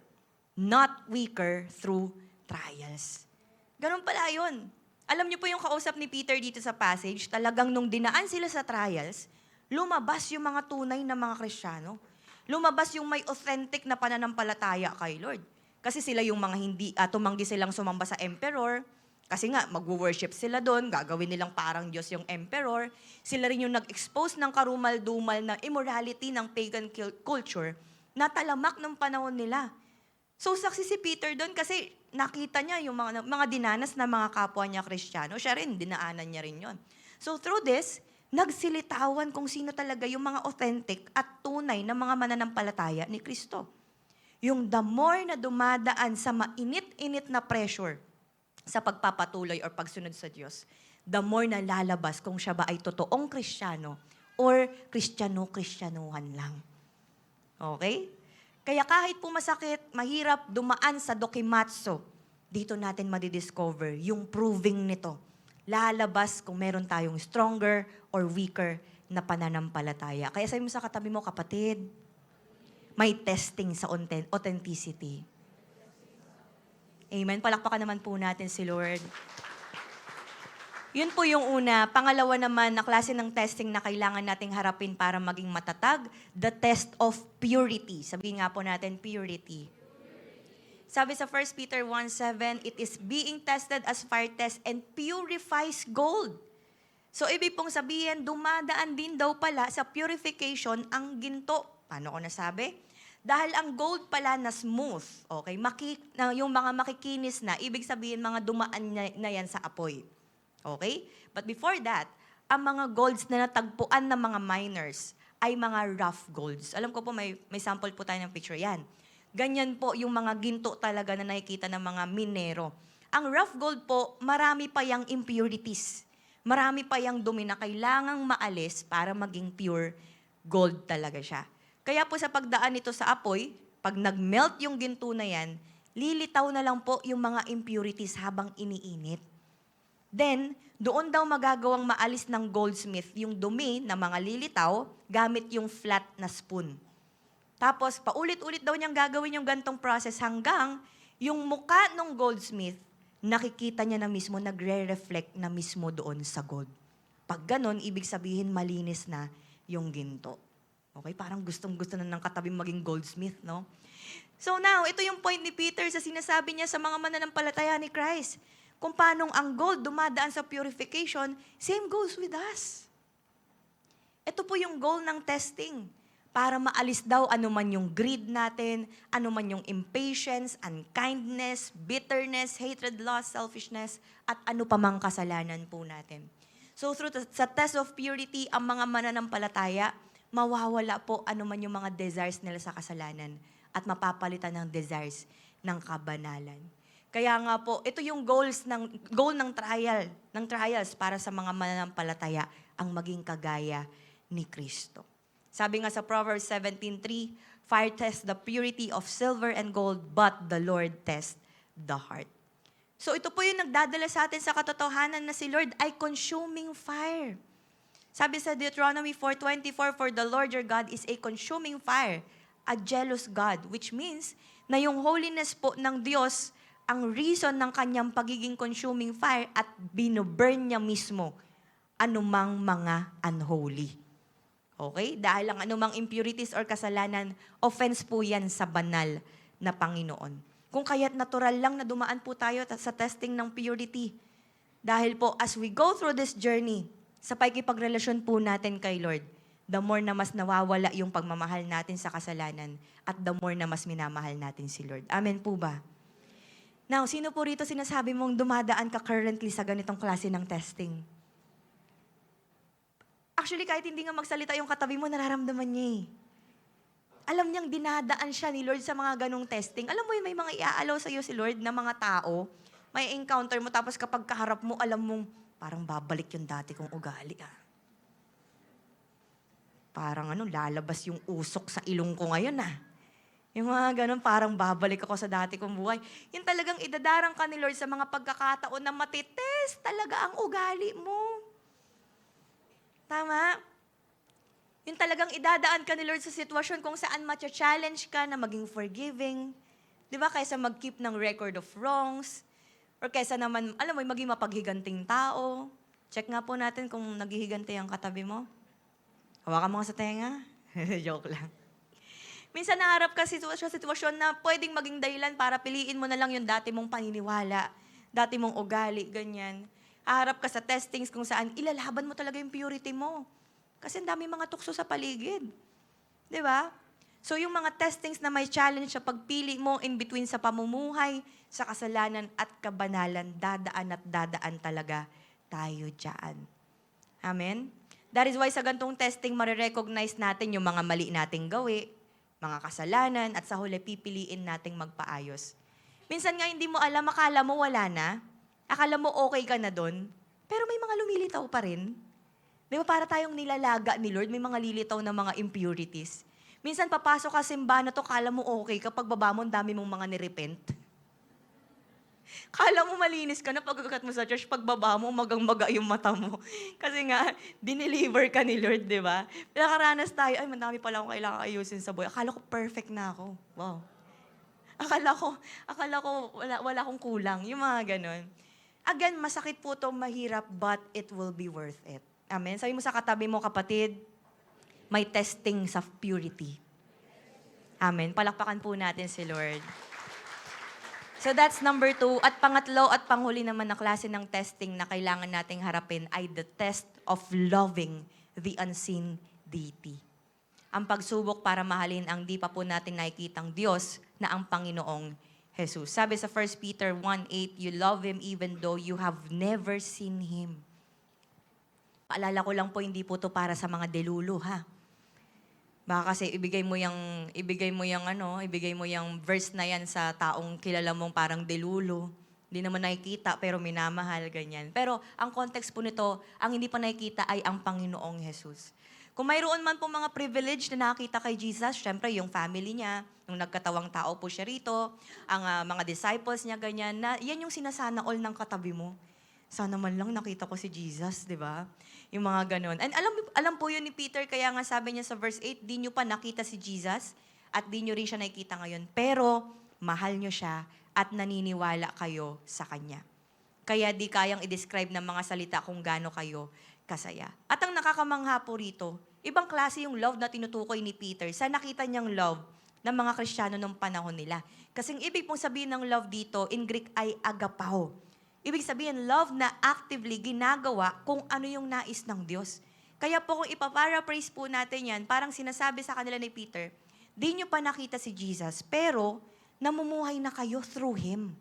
not weaker through trials. Ganun pala yun. Alam niyo po yung kausap ni Peter dito sa passage, talagang nung dinaan sila sa trials, lumabas yung mga tunay na mga Kristiyano. Lumabas yung may authentic na pananampalataya kay Lord. Kasi sila yung mga hindi, tumanggi silang sumamba sa emperor, kasi nga, mag-worship sila doon, gagawin nilang parang Diyos yung emperor. Sila rin yung nag-expose ng karumal-dumal na immorality ng pagan culture na talamak ng panahon nila. So, saksi si Peter doon kasi nakita niya yung mga dinanas na mga kapwa niya Kristiyano. Siya rin, dinaanan niya rin yon. So, through this, nagsilitawan kung sino talaga yung mga authentic at tunay na mga mananampalataya ni Kristo. Yung the more na dumadaan sa mainit-init na pressure sa pagpapatuloy or pagsunod sa Diyos, the more na lalabas kung siya ba ay totoong Kristiyano or Kristiyano-Kristyanuhan lang. Okay? Kaya kahit po masakit, mahirap dumaan sa dokimatsu, dito natin madidiscover yung proving nito. Lalabas kung meron tayong stronger or weaker na pananampalataya. Kaya sabi mo sa katabi mo, kapatid, may testing sa authenticity. Amen. Palakpakan naman po natin si Lord. Yun po yung una. Pangalawa naman na klase ng testing na kailangan nating harapin para maging matatag, the test of purity. Sabihin nga po natin, purity. Sabi sa 1 Peter 1:7, it is being tested as fire test and purifies gold. So, ibig pong sabihin, dumadaan din daw pala sa purification ang ginto. Paano ko nasabi? Dahil ang gold pala na smooth, okay, yung mga makikinis na, ibig sabihin mga dumaan na yan sa apoy. Okay? But before that, ang mga golds na natagpuan ng mga miners ay mga rough golds. Alam ko po, may sample po tayo ng picture yan. Ganyan po yung mga ginto talaga na nakikita ng mga minero. Ang rough gold po, marami pa yung impurities. Marami pa yung dumi na kailangang maalis para maging pure gold talaga siya. Kaya po sa pagdaan nito sa apoy, pag nag-melt yung ginto na yan, lilitaw na lang po yung mga impurities habang iniinit. Then, doon daw magagawang maalis ng goldsmith yung dumi na mga lilitaw gamit yung flat na spoon. Tapos, paulit-ulit daw niyang gagawin yung gantong process hanggang yung muka ng goldsmith, nakikita niya na mismo, nagre-reflect na mismo doon sa gold. Pag ganon, ibig sabihin malinis na yung ginto. Okay, parang gustong-gusto na ng katabi maging goldsmith, no? So now, ito yung point ni Peter sa sinasabi niya sa mga mananampalataya ni Christ. Kung paanong ang gold dumadaan sa purification, same goes with us. Ito po yung goal ng testing. Para maalis daw anuman yung greed natin, anuman yung impatience, unkindness, bitterness, hatred, lust, selfishness, at ano pa mang kasalanan po natin. So through sa test of purity, ang mga mananampalataya, mawawala po anuman yung mga desires nila sa kasalanan at mapapalitan ng desires ng kabanalan. Kaya nga po, ito yung goal ng trials para sa mga mananampalataya ang maging kagaya ni Kristo. Sabi nga sa Proverbs 17:3, fire tests the purity of silver and gold, but the Lord tests the heart. So ito po yung nagdadala sa atin sa katotohanan na si Lord ay consuming fire. Sabi sa Deuteronomy 4:24, for the Lord your God is a consuming fire, a jealous God, which means na yung holiness po ng Diyos ang reason ng kanyang pagiging consuming fire at binoburn niya mismo anumang mga unholy. Okay? Dahil ang anumang impurities or kasalanan, offense po yan sa banal na Panginoon. Kung kaya't natural lang na dumaan po tayo sa testing ng purity. Dahil po, as we go through this journey, sa pakikipagrelasyon po natin kay Lord, the more na mas nawawala yung pagmamahal natin sa kasalanan at the more na mas minamahal natin si Lord. Amen po ba? Now, sino po rito sinasabi mong dumadaan ka currently sa ganitong klase ng testing? Actually, kahit hindi nga magsalita yung katabi mo, nararamdaman niya eh. Alam niyang dinadaan siya ni Lord sa mga ganong testing. Alam mo yun, may mga iaalaw sa'yo si Lord na mga tao, may encounter mo, tapos kapag kaharap mo, alam mong parang babalik yung dati kong ugali ah. Parang lalabas yung usok sa ilong ko ngayon ah. Yung mga ganun, parang babalik ako sa dati kong buhay. Yung talagang idadarang ka ni Lord sa mga pagkakataon na matitest talaga ang ugali mo. Tama? Yung talagang idadaan ka ni Lord sa sitwasyon kung saan matcha-challenge ka na maging forgiving. Di ba? Kaysa mag-keep ng record of wrongs. Or kaysa naman, alam mo, maging mapaghiganting tao. Check nga po natin kung naghihiganti ang katabi mo. Hawakan mo nga sa tenga. Joke lang. Minsan naharap ka sa sitwasyon na pwedeng maging dahilan para piliin mo na lang yung dati mong paniniwala, dati mong ugali, ganyan. Haharap ka sa testings kung saan ilalaban mo talaga yung purity mo. Kasi ang dami mga tukso sa paligid. Di ba? So yung mga testings na may challenge sa pagpili mo in between sa pamumuhay, sa kasalanan at kabanalan, dadaan talaga tayo dyan. Amen? That is why sa gantong testing, marirecognize natin yung mga mali nating gawi, mga kasalanan, at sa huli, pipiliin nating magpaayos. Minsan nga hindi mo alam, akala mo wala na, akala mo okay ka na doon, pero may mga lumilitaw pa rin. Di ba para tayong nilalaga ni Lord, may mga lilitaw na mga impurities. Minsan papasok ka simbahan na to, kala mo okay, kapag baba mo, ang dami mong mga nirepent. Kala mo malinis ka na pagkakat mo sa church, pagbaba mo, magang-maga yung mata mo. Kasi nga, dineliver ka ni Lord, di ba? Nakaranas tayo, ay, madami pala akong kailangan ayusin sa buhay. Akala ko perfect na ako. Wow. Akala ko wala akong kulang. Yung mga ganon. Again, masakit po to, mahirap, but it will be worth it. Amen? Sabi mo sa katabi mo, kapatid, may testing sa purity. Amen? Palakpakan po natin si Lord. So that's number 2. At pangatlo at panghuli naman na klase ng testing na kailangan nating harapin ay the test of loving the unseen deity. Ang pagsubok para mahalin ang di pa po natin nakikitang Diyos na ang Panginoong Jesus. Sabi sa 1 Peter 1:8, you love Him even though you have never seen Him. Paalala ko lang po, hindi po to para sa mga delulu, ha? Baka kasi ibigay mo yung verse na yan sa taong kilala mong parang delulo. Hindi naman nakikita pero minamahal, ganyan. Pero ang context po nito, ang hindi pa nakikita ay ang Panginoong Jesus. Kung mayroon man po mga privilege na nakakita kay Jesus, syempre yung family niya, nung nagkatawang tao po siya rito, ang mga disciples niya, ganyan, na yan yung sinasana all ng katabi mo. Sana man lang nakita ko si Jesus, di ba? Yung mga ganon. And alam po yun ni Peter, kaya nga sabi niya sa verse 8, di nyo pa nakita si Jesus at di nyo rin siya nakikita ngayon. Pero mahal nyo siya at naniniwala kayo sa Kanya. Kaya di kayang i-describe ng mga salita kung gaano kayo kasaya. At ang nakakamangha po rito, ibang klase yung love na tinutukoy ni Peter sa nakita niyang love ng mga Kristiyano nung panahon nila. Kasing ibig pong sabihin ng love dito, in Greek ay agapao. Ibig sabihin, love na actively ginagawa kung ano yung nais ng Diyos. Kaya po kung ipaparaphrase po natin yan, parang sinasabi sa kanila ni Peter, di nyo pa nakita si Jesus, pero namumuhay na kayo through Him.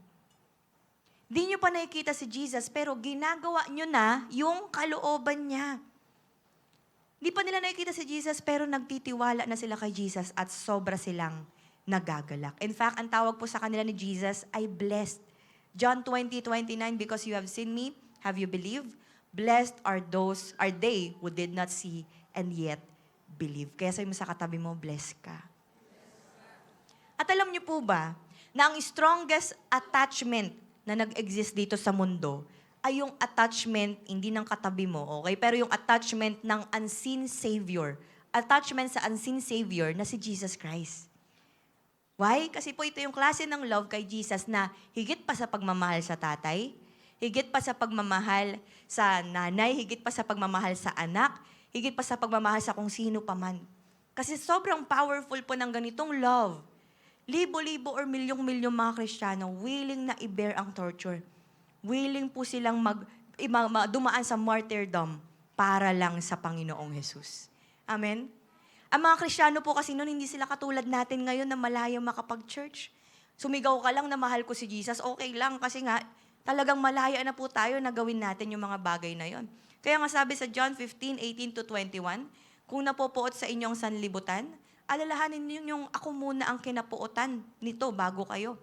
Di nyo pa nakikita si Jesus, pero ginagawa nyo na yung kalooban niya. Di pa nila nakikita si Jesus, pero nagtitiwala na sila kay Jesus at sobra silang nagagalak. In fact, ang tawag po sa kanila ni Jesus ay blessed. John 20:29, because you have seen me, have you believed? Blessed are they who did not see and yet believe. Kaya sabi mo sa katabi mo, blessed ka. At alam niyo po ba, na ang strongest attachment na nag-exist dito sa mundo ay yung attachment, hindi ng katabi mo, okay? Pero yung attachment ng unseen Savior. Attachment sa unseen Savior na si Jesus Christ. Why? Kasi po ito yung klase ng love kay Jesus na higit pa sa pagmamahal sa tatay, higit pa sa pagmamahal sa nanay, higit pa sa pagmamahal sa anak, higit pa sa pagmamahal sa kung sino pa man. Kasi sobrang powerful po ng ganitong love. Libo-libo or milyong-milyong mga Kristiyano willing na i-bear ang torture. Willing po silang dumaan sa martyrdom para lang sa Panginoong Jesus. Amen? Ang mga Kristiyano po kasi noon, hindi sila katulad natin ngayon na malayo makapag-church. Sumigaw ka lang na mahal ko si Jesus, okay lang kasi nga talagang malaya na po tayo na gawin natin yung mga bagay na yon. Kaya nga sabi sa John 15:18-21, kung napopuot sa inyong sanlibutan, alalahanin niyo yung ako muna ang kinapuotan nito bago kayo.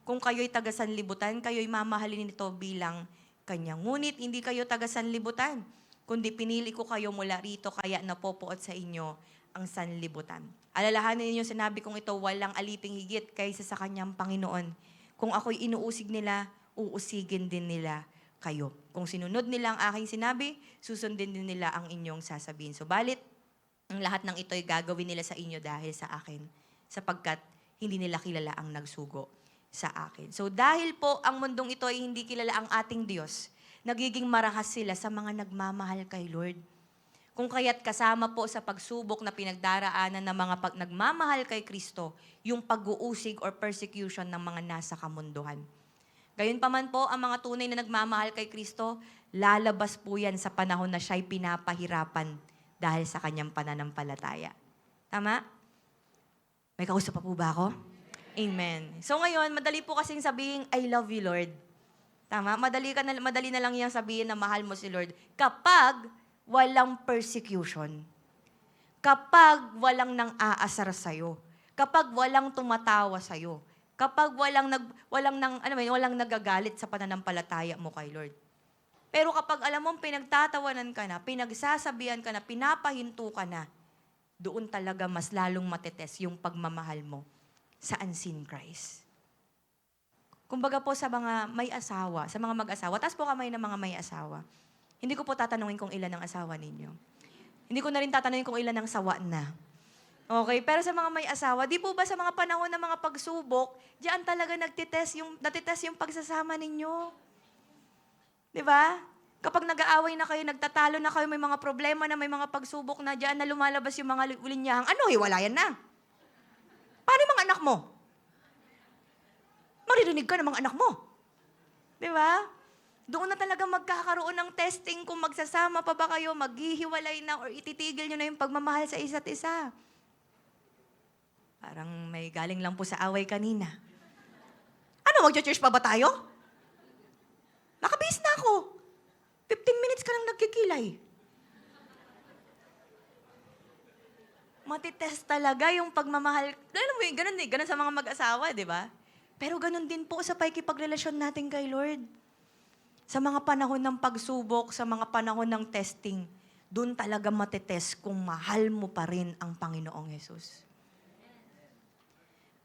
Kung kayo'y taga-sanlibutan, kayo'y mamahalin nito bilang kanya. Ngunit hindi kayo taga-sanlibutan, kundi pinili ko kayo mula rito kaya napopuot sa inyo ang sanlibutan. Alalahanin ninyo, sinabi kong ito, walang aliping higit kaysa sa kanyang Panginoon. Kung ako'y inuusig nila, uusigin din nila kayo. Kung sinunod nila ang aking sinabi, susundin din nila ang inyong sasabihin. So, balit, ang lahat ng ito'y gagawin nila sa inyo dahil sa akin, sapagkat hindi nila kilala ang nagsugo sa akin. So, dahil po ang mundong ito ay hindi kilala ang ating Diyos, nagiging marahas sila sa mga nagmamahal kay Lord. Kung kaya't kasama po sa pagsubok na pinagdaraanan ng mga nagmamahal kay Kristo, yung pag-uusig or persecution ng mga nasa kamunduhan. Gayunpaman po, ang mga tunay na nagmamahal kay Kristo, lalabas po yan sa panahon na siya'y pinapahirapan dahil sa kanyang pananampalataya. Tama? May kausap pa po ba ako? Amen. So ngayon, madali po kasing sabihin, I love you, Lord. Tama? Madali na lang yung sabihin na mahal mo si Lord kapag walang persecution. Kapag walang nang-aasar sa'yo. Kapag walang tumatawa sa'yo. Kapag walang nagagalit sa pananampalataya mo kay Lord. Pero kapag alam mo, pinagtatawanan ka na, pinagsasabihan ka na, pinapahinto ka na, doon talaga mas lalong matetes yung pagmamahal mo sa unseen Christ. Kumbaga po sa mga may asawa, sa mga mag-asawa, taas po kamay ng mga may asawa. Hindi ko po tatanungin kung ilan ang asawa ninyo. Hindi ko na rin tatanungin kung ilan ang sawa na. Okay, pero sa mga may asawa, di po ba sa mga panahon ng mga pagsubok, diyan talaga natitest yung pagsasama ninyo? Di ba? Kapag nag-aaway na kayo, nagtatalo na kayo, may mga problema na, may mga pagsubok na, diyan na lumalabas yung mga linyahang, hiwalayan na. Paano yung mga anak mo? Maririnig ka ng mga anak mo. Di ba? Doon na talaga magkakaroon ng testing kung magsasama pa ba kayo, maghihiwalay na, or ititigil nyo na yung pagmamahal sa isa't isa. Parang may galing lang po sa away kanina. Magcha-church pa ba tayo? Nakabihis na ako. 15 minutes ka lang nagkikilay. Matitest talaga yung pagmamahal. Alam mo yun, ganun sa mga mag-asawa, di ba? Pero ganun din po sa pakikipagrelasyon natin kay Lord. Sa mga panahon ng pagsubok, sa mga panahon ng testing, doon talaga matitest kung mahal mo pa rin ang Panginoong Yesus.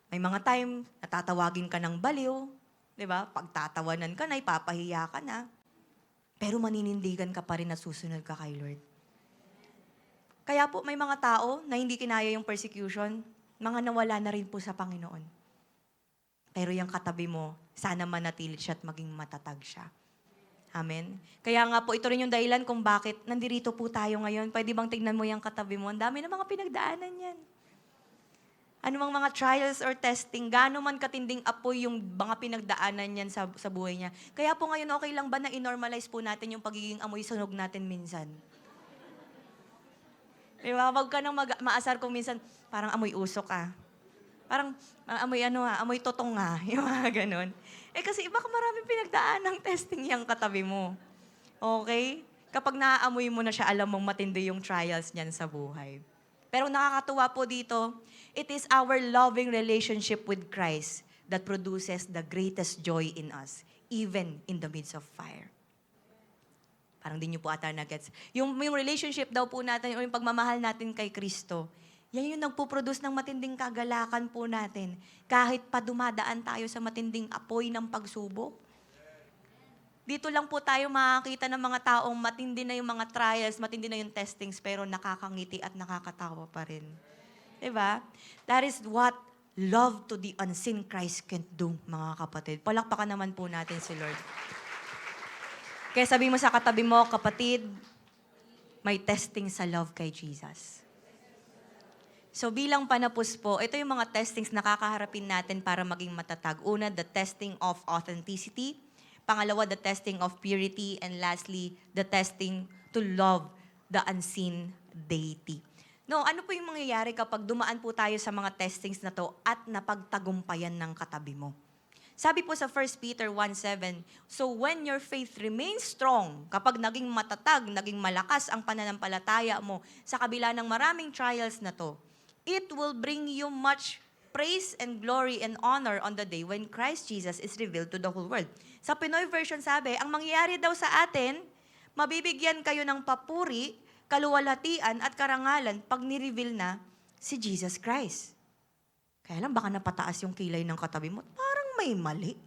May mga time, natatawagin ka ng baliw, di ba? Pagtatawanan ka na, ipapahiya ka na. Pero maninindigan ka pa rin at susunod ka kay Lord. Kaya po, may mga tao na hindi kinaya yung persecution, mga nawala na rin po sa Panginoon. Pero yung katabi mo, sana manatili siya at maging matatag siya. Amen? Kaya nga po, ito rin yung dahilan kung bakit nandirito po tayo ngayon. Pwede bang tignan mo yung katabi mo? Ang dami na mga pinagdaanan yan. Ano mang mga trials or testing, gaano man katinding apoy yung mga pinagdaanan yan sa buhay niya. Kaya po ngayon, okay lang ba na i-normalize po natin yung pagiging amoy sunog natin minsan? Diba? Wag ka nang maasar kung minsan, parang amoy usok ah. Parang amoy totong ah. Yung mga ganun. Kasi baka maraming pinagdaan ng testing yung katabi mo. Okay? Kapag naaamoy mo na siya, alam mong matindi yung trials niyan sa buhay. Pero nakakatuwa po dito, it is our loving relationship with Christ that produces the greatest joy in us, even in the midst of fire. Parang di nyo po ata na-gets. Yung relationship daw po natin, yung pagmamahal natin kay Kristo, yan yung nagpuproduce ng matinding kagalakan po natin. Kahit pa dumadaan tayo sa matinding apoy ng pagsubok. Dito lang po tayo makakita ng mga taong matindi na yung mga trials, matindi na yung testings, pero nakakangiti at nakakatawa pa rin. Diba? That is what love to the unseen Christ can do, mga kapatid. Palakpakan naman po natin si Lord. Kaya sabi mo sa katabi mo, kapatid, may testing sa love kay Jesus. So bilang panapos po, ito yung mga testings na kakaharapin natin para maging matatag. Una, the testing of authenticity. Pangalawa, the testing of purity. And lastly, the testing to love the unseen deity. No, ano po yung mangyayari kapag dumaan po tayo sa mga testings na to at napagtagumpayan ng katabi mo? Sabi po sa 1 Peter 1:7, so when your faith remains strong, kapag naging matatag, naging malakas ang pananampalataya mo sa kabila ng maraming trials na to, it will bring you much praise and glory and honor on the day when Christ Jesus is revealed to the whole world. Sa Pinoy version sabi, ang mangyayari daw sa atin, mabibigyan kayo ng papuri, kaluwalhatian at karangalan pag ni-reveal na si Jesus Christ. Kaya lang baka napataas yung kilay ng katabi mo. Parang may mali.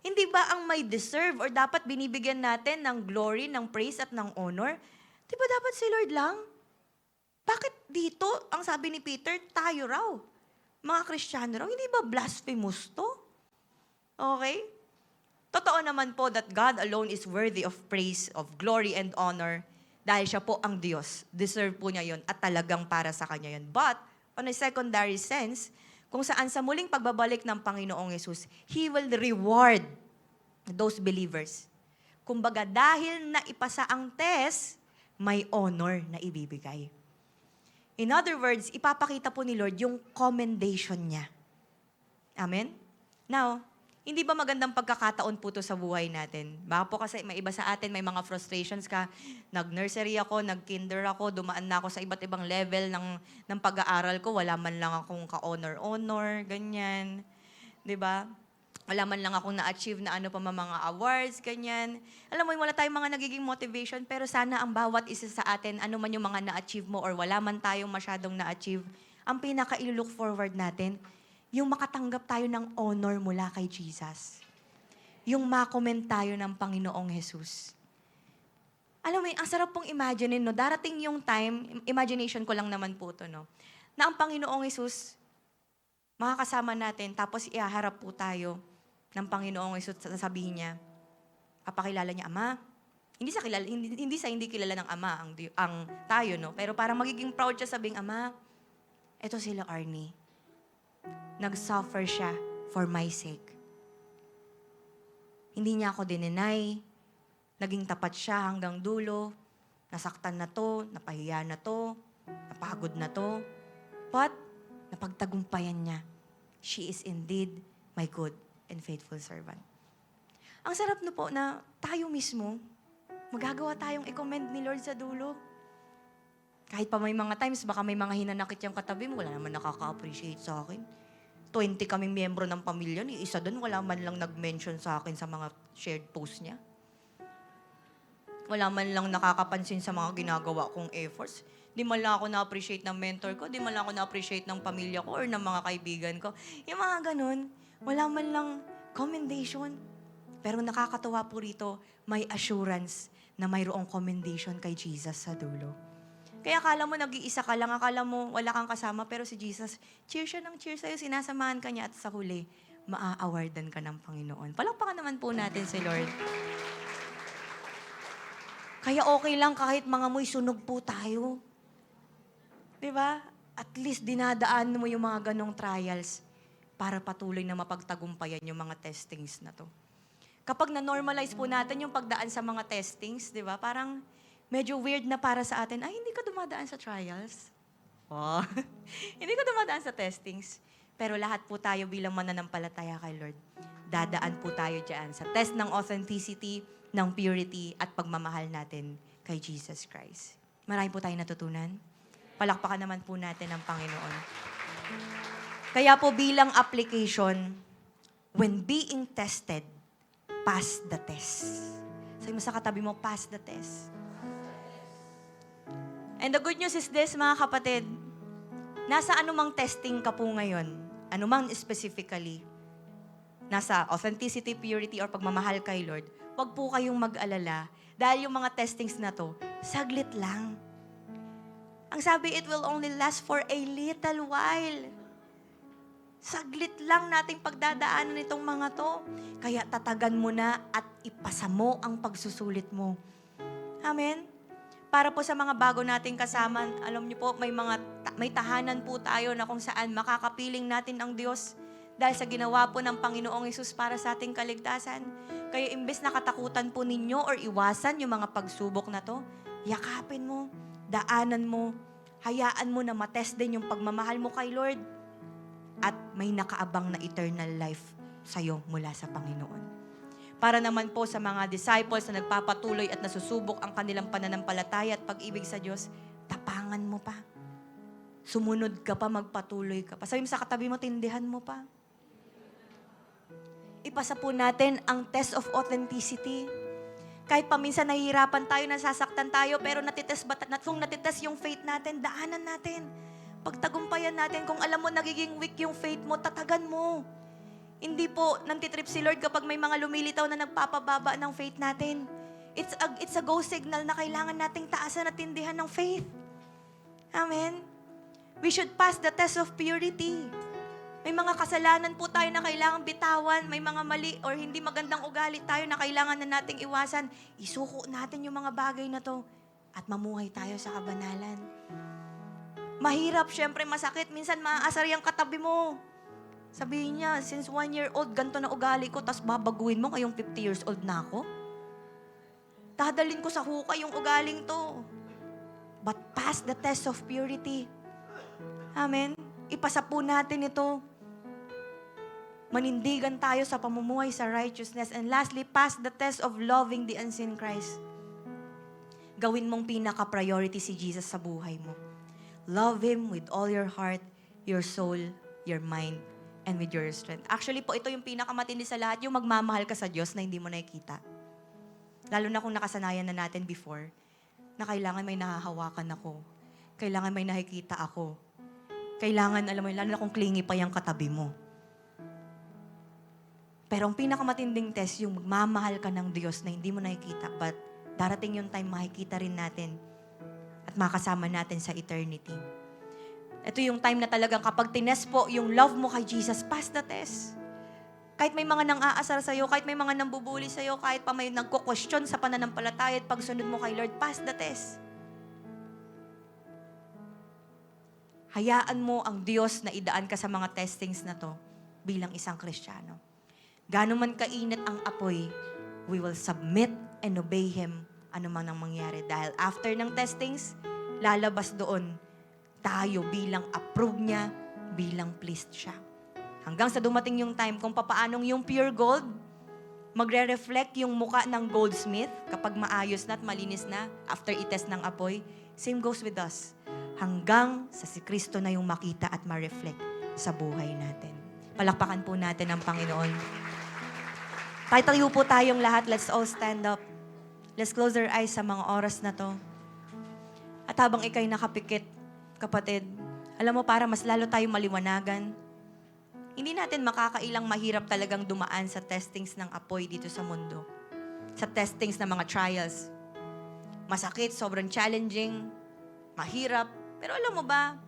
Hindi ba ang may deserve or dapat binibigyan natin ng glory, ng praise at ng honor? Di ba dapat si Lord lang? Bakit dito, ang sabi ni Peter, tayo raw? Mga Kristiyano raw, hindi ba blasphemous to? Okay? Totoo naman po that God alone is worthy of praise, of glory and honor dahil siya po ang Diyos. Deserve po niya yon at talagang para sa Kanya yon. But, on a secondary sense, kung saan sa muling pagbabalik ng Panginoong Yesus, He will reward those believers. Kumbaga, dahil naipasa ang test, may honor na ibibigay. In other words, ipapakita po ni Lord yung commendation niya. Amen? Now, hindi ba magandang pagkakataon po to sa buhay natin? Baka po kasi may iba sa atin, may mga frustrations ka. Nag-nursery ako, nag-kinder ako, dumaan na ako sa iba't ibang level ng pag-aaral ko. Wala man lang akong ka-honor-honor, ganyan. 'Di ba? Wala man lang akong na-achieve na ano pa mga awards, ganyan. Alam mo, wala tayong mga nagiging motivation, pero sana ang bawat isa sa atin, ano man yung mga na-achieve mo or wala man tayong masyadong na-achieve, ang pinaka-look forward natin, yung makatanggap tayo ng honor mula kay Jesus. Yung makomment tayo ng Panginoong Jesus. Alam mo, ang sarap pong imagine, no? Darating yung time, imagination ko lang naman po to, no? Na ang Panginoong Jesus, makakasama natin, tapos ihaharap po tayo ng Panginoong Jesus, sasabihin niya, papakilala niya, Ama. Hindi sa hindi kilala ng Ama ang tayo, no? Pero parang magiging proud siya sabing, Ama, eto sila Arnie. Nag-suffer siya for my sake. Hindi niya ako dininay. Naging tapat siya hanggang dulo. Nasaktan na to, napahiya na to, napagod na to. But, napagtagumpayan niya. She is indeed my good and faithful servant. Ang sarap na po na tayo mismo, magagawa tayong i-commend ni Lord sa dulo. Kahit pa may mga times, baka may mga hinanakit yung katabi mo, wala naman nakaka-appreciate sa akin. 20 kaming miyembro ng pamilya, ni isa doon, wala man lang nag-mention sa akin sa mga shared post niya. Wala man lang nakakapansin sa mga ginagawa kong efforts. Di man lang ako na-appreciate ng mentor ko, di man lang ako na-appreciate ng pamilya ko or ng mga kaibigan ko. Yung mga ganun, wala man lang commendation. Pero nakakatuwa po rito, may assurance na mayroong commendation kay Jesus sa dulo. Kaya akala mo nag-iisa ka lang, akala mo wala kang kasama, pero si Jesus, cheer siya ng cheer sa'yo, sinasamahan ka niya at sa huli, maa-awardan ka ng Panginoon. Palakpakan naman po natin si Lord. Kaya okay lang kahit mga mo'y sunog po tayo. Diba? At least dinadaan mo yung mga ganong trials para patuloy na mapagtagumpayan yung mga testings na to. Kapag na-normalize po natin yung pagdaan sa mga testings, di ba? Parang medyo weird na para sa atin, ay, hindi ka dumadaan sa trials. Oh. Hindi ka dumadaan sa testings. Pero lahat po tayo bilang mananampalataya kay Lord, dadaan po tayo dyan sa test ng authenticity, ng purity, at pagmamahal natin kay Jesus Christ. Marami po tayong natutunan. Palakpakan naman po natin ang Panginoon. Kaya po bilang application, when being tested, pass the test. Sabi mo sa katabi mo, pass the test. And the good news is this, mga kapatid, nasa anumang testing ka po ngayon, anumang specifically, nasa authenticity, purity, or pagmamahal kay Lord, wag po kayong mag-alala dahil yung mga testings na to, saglit lang. Ang sabi, it will only last for a little while. Saglit lang nating pagdadaanan itong mga to. Kaya tatagan mo na at ipasa mo ang pagsusulit mo. Amen? Para po sa mga bago nating kasama, alam niyo po, may tahanan po tayo na kung saan makakapiling natin ang Diyos dahil sa ginawa po ng Panginoong Hesus para sa ating kaligtasan. Kaya imbes na katakutan po ninyo or iwasan yung mga pagsubok na to, yakapin mo, daanan mo, hayaan mo na matest din yung pagmamahal mo kay Lord at may nakaabang na eternal life sa'yo mula sa Panginoon. Para naman po sa mga disciples na nagpapatuloy at nasusubok ang kanilang pananampalataya at pag-ibig sa Diyos, tapangan mo pa. Sumunod ka pa, magpatuloy ka pa. Sabi mo sa katabi mo, tindihan mo pa. Ipasa po natin ang test of authenticity. Kahit paminsan nahihirapan tayo, nasasaktan tayo, pero kung natitest yung faith natin, daanan natin. Pagtagumpayan natin, kung alam mo nagiging weak yung faith mo, tatagan mo. Hindi po nantitrip si Lord kapag may mga lumilitaw na nagpapababa ng faith natin. It's a go signal na kailangan nating taasan at tindihan ng faith. Amen? We should pass the test of purity. May mga kasalanan po tayo na kailangan bitawan, may mga mali or hindi magandang ugali tayo na kailangan na nating iwasan. Isuko natin yung mga bagay na to at mamuhay tayo sa kabanalan. Mahirap, syempre masakit. Minsan maaasar yung katabi mo. Sabihin niya, since 1 year old, ganito na ugali ko, tapos babaguhin mo ngayong 50 years old na ako? Dadalhin ko sa hukay yung ugaling to. But pass the test of purity. Amen? Ipasa po natin ito. Manindigan tayo sa pamumuhay sa righteousness. And lastly, pass the test of loving the unseen Christ. Gawin mong pinaka-priority si Jesus sa buhay mo. Love Him with all your heart, your soul, your mind, and with your strength. Actually po, ito yung pinakamatindi sa lahat, yung magmamahal ka sa Diyos na hindi mo nakikita. Lalo na kung nakasanayan na natin before, na kailangan may nahahawakan ako. Kailangan may nakikita ako. Kailangan, alam mo, lalo na kung clingy pa yung katabi mo. Pero ang pinakamatinding test, yung magmamahal ka ng Diyos na hindi mo nakikita, but darating yung time makikita rin natin at makasama natin sa eternity. Ito yung time na talagang kapag tinest po yung love mo kay Jesus, pass the test. Kahit may mga nang-aasar sa'yo, kahit may mga nambubuli sa'yo, kahit pa may nagko-question sa pananampalataya at pagsunod mo kay Lord, pass the test. Hayaan mo ang Diyos na idaan ka sa mga testings na to bilang isang Kristiyano. Gaano man kainit ang apoy, we will submit and obey Him anumang nang mangyari. Dahil after ng testings, lalabas doon tayo bilang approved niya, bilang pleased siya. Hanggang sa dumating yung time kung papaanong yung pure gold, magre-reflect yung muka ng goldsmith kapag maayos na at malinis na after itest ng apoy. Same goes with us. Hanggang sa si Kristo na yung makita at ma-reflect sa buhay natin. Palakpakan po natin ang Panginoon. Tayo po tayong lahat. Let's all stand up. Let's close our eyes sa mga oras na to. At habang ikay nakapikit, kapatid, alam mo, para mas lalo tayong maliwanagan, hindi natin makakailang mahirap talagang dumaan sa testings ng apoy dito sa mundo. Sa testings ng mga trials. Masakit, sobrang challenging, mahirap. Pero alam mo ba,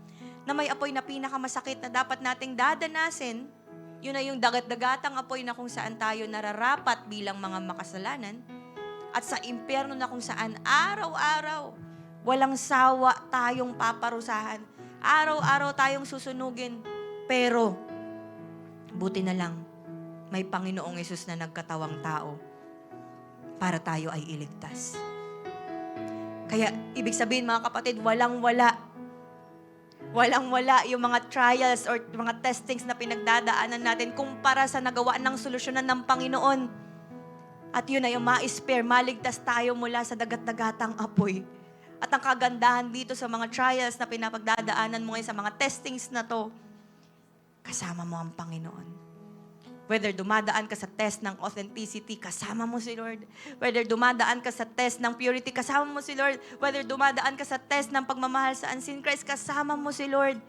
na may apoy na pinakamasakit na dapat nating dadanasin, yun na yung dagat-dagatang apoy na kung saan tayo nararapat bilang mga makasalanan, at sa impyerno na kung saan araw-araw, walang sawa tayong paparusahan. Araw-araw tayong susunugin. Pero, buti na lang, may Panginoong Yesus na nagkatawang tao para tayo ay iligtas. Kaya, ibig sabihin mga kapatid, walang-wala yung mga trials or mga testings na pinagdadaanan natin kumpara sa nagawa ng solusyonan ng Panginoon. At yun na yung ma-spare, maligtas tayo mula sa dagat-dagatang apoy. At ang kagandahan dito sa mga trials na pinapagdadaanan mo ngayon sa mga testings na to, kasama mo ang Panginoon. Whether dumadaan ka sa test ng authenticity, kasama mo si Lord. Whether dumadaan ka sa test ng purity, kasama mo si Lord. Whether dumadaan ka sa test ng pagmamahal sa unseen Christ, kasama mo si Lord.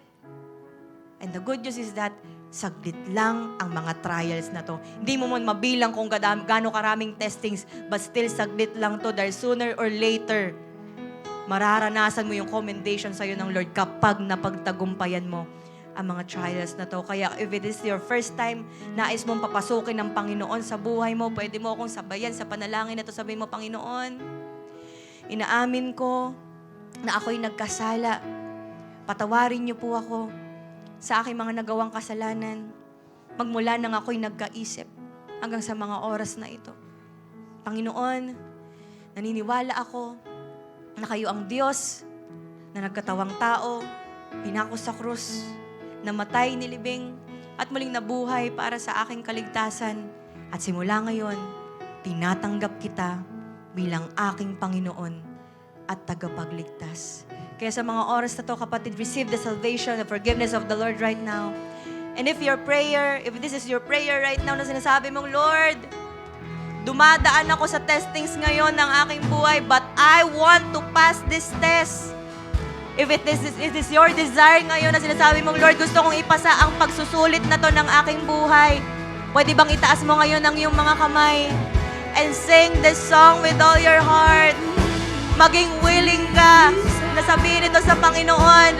And the good news is that, saglit lang ang mga trials na to. Hindi mo man mabilang kung gaano karaming testings, but still saglit lang to dahil sooner or later, mararanasan mo yung commendation sa'yo ng Lord kapag napagtagumpayan mo ang mga trials na to. Kaya if it is your first time, nais mong papasukin ng Panginoon sa buhay mo, pwede mo akong sabayan sa panalangin na to. Sabihin mo, Panginoon, inaamin ko na ako'y nagkasala. Patawarin niyo po ako sa aking mga nagawang kasalanan. Magmula nang ako'y nagkaisip hanggang sa mga oras na ito. Panginoon, naniniwala ako na kayo ang Diyos na na nagkatawang tao, pinako sa krus, namatay, nilibing, at muling nabuhay para sa aking kaligtasan. At simula ngayon, tinatanggap kita bilang aking Panginoon at tagapagligtas. Kaya sa mga oras na to, kapatid, receive the salvation, the forgiveness of the Lord right now. And if this is your prayer right now na sinasabi mong, Lord, dumadaan ako sa testings ngayon ng aking buhay, but I want to pass this test. If it is your desire ngayon na sinasabi mong, Lord, gusto kong ipasa ang pagsusulit na to ng aking buhay, pwede bang itaas mo ngayon ang iyong mga kamay and sing this song with all your heart? Maging willing ka na sabihin ito sa Panginoon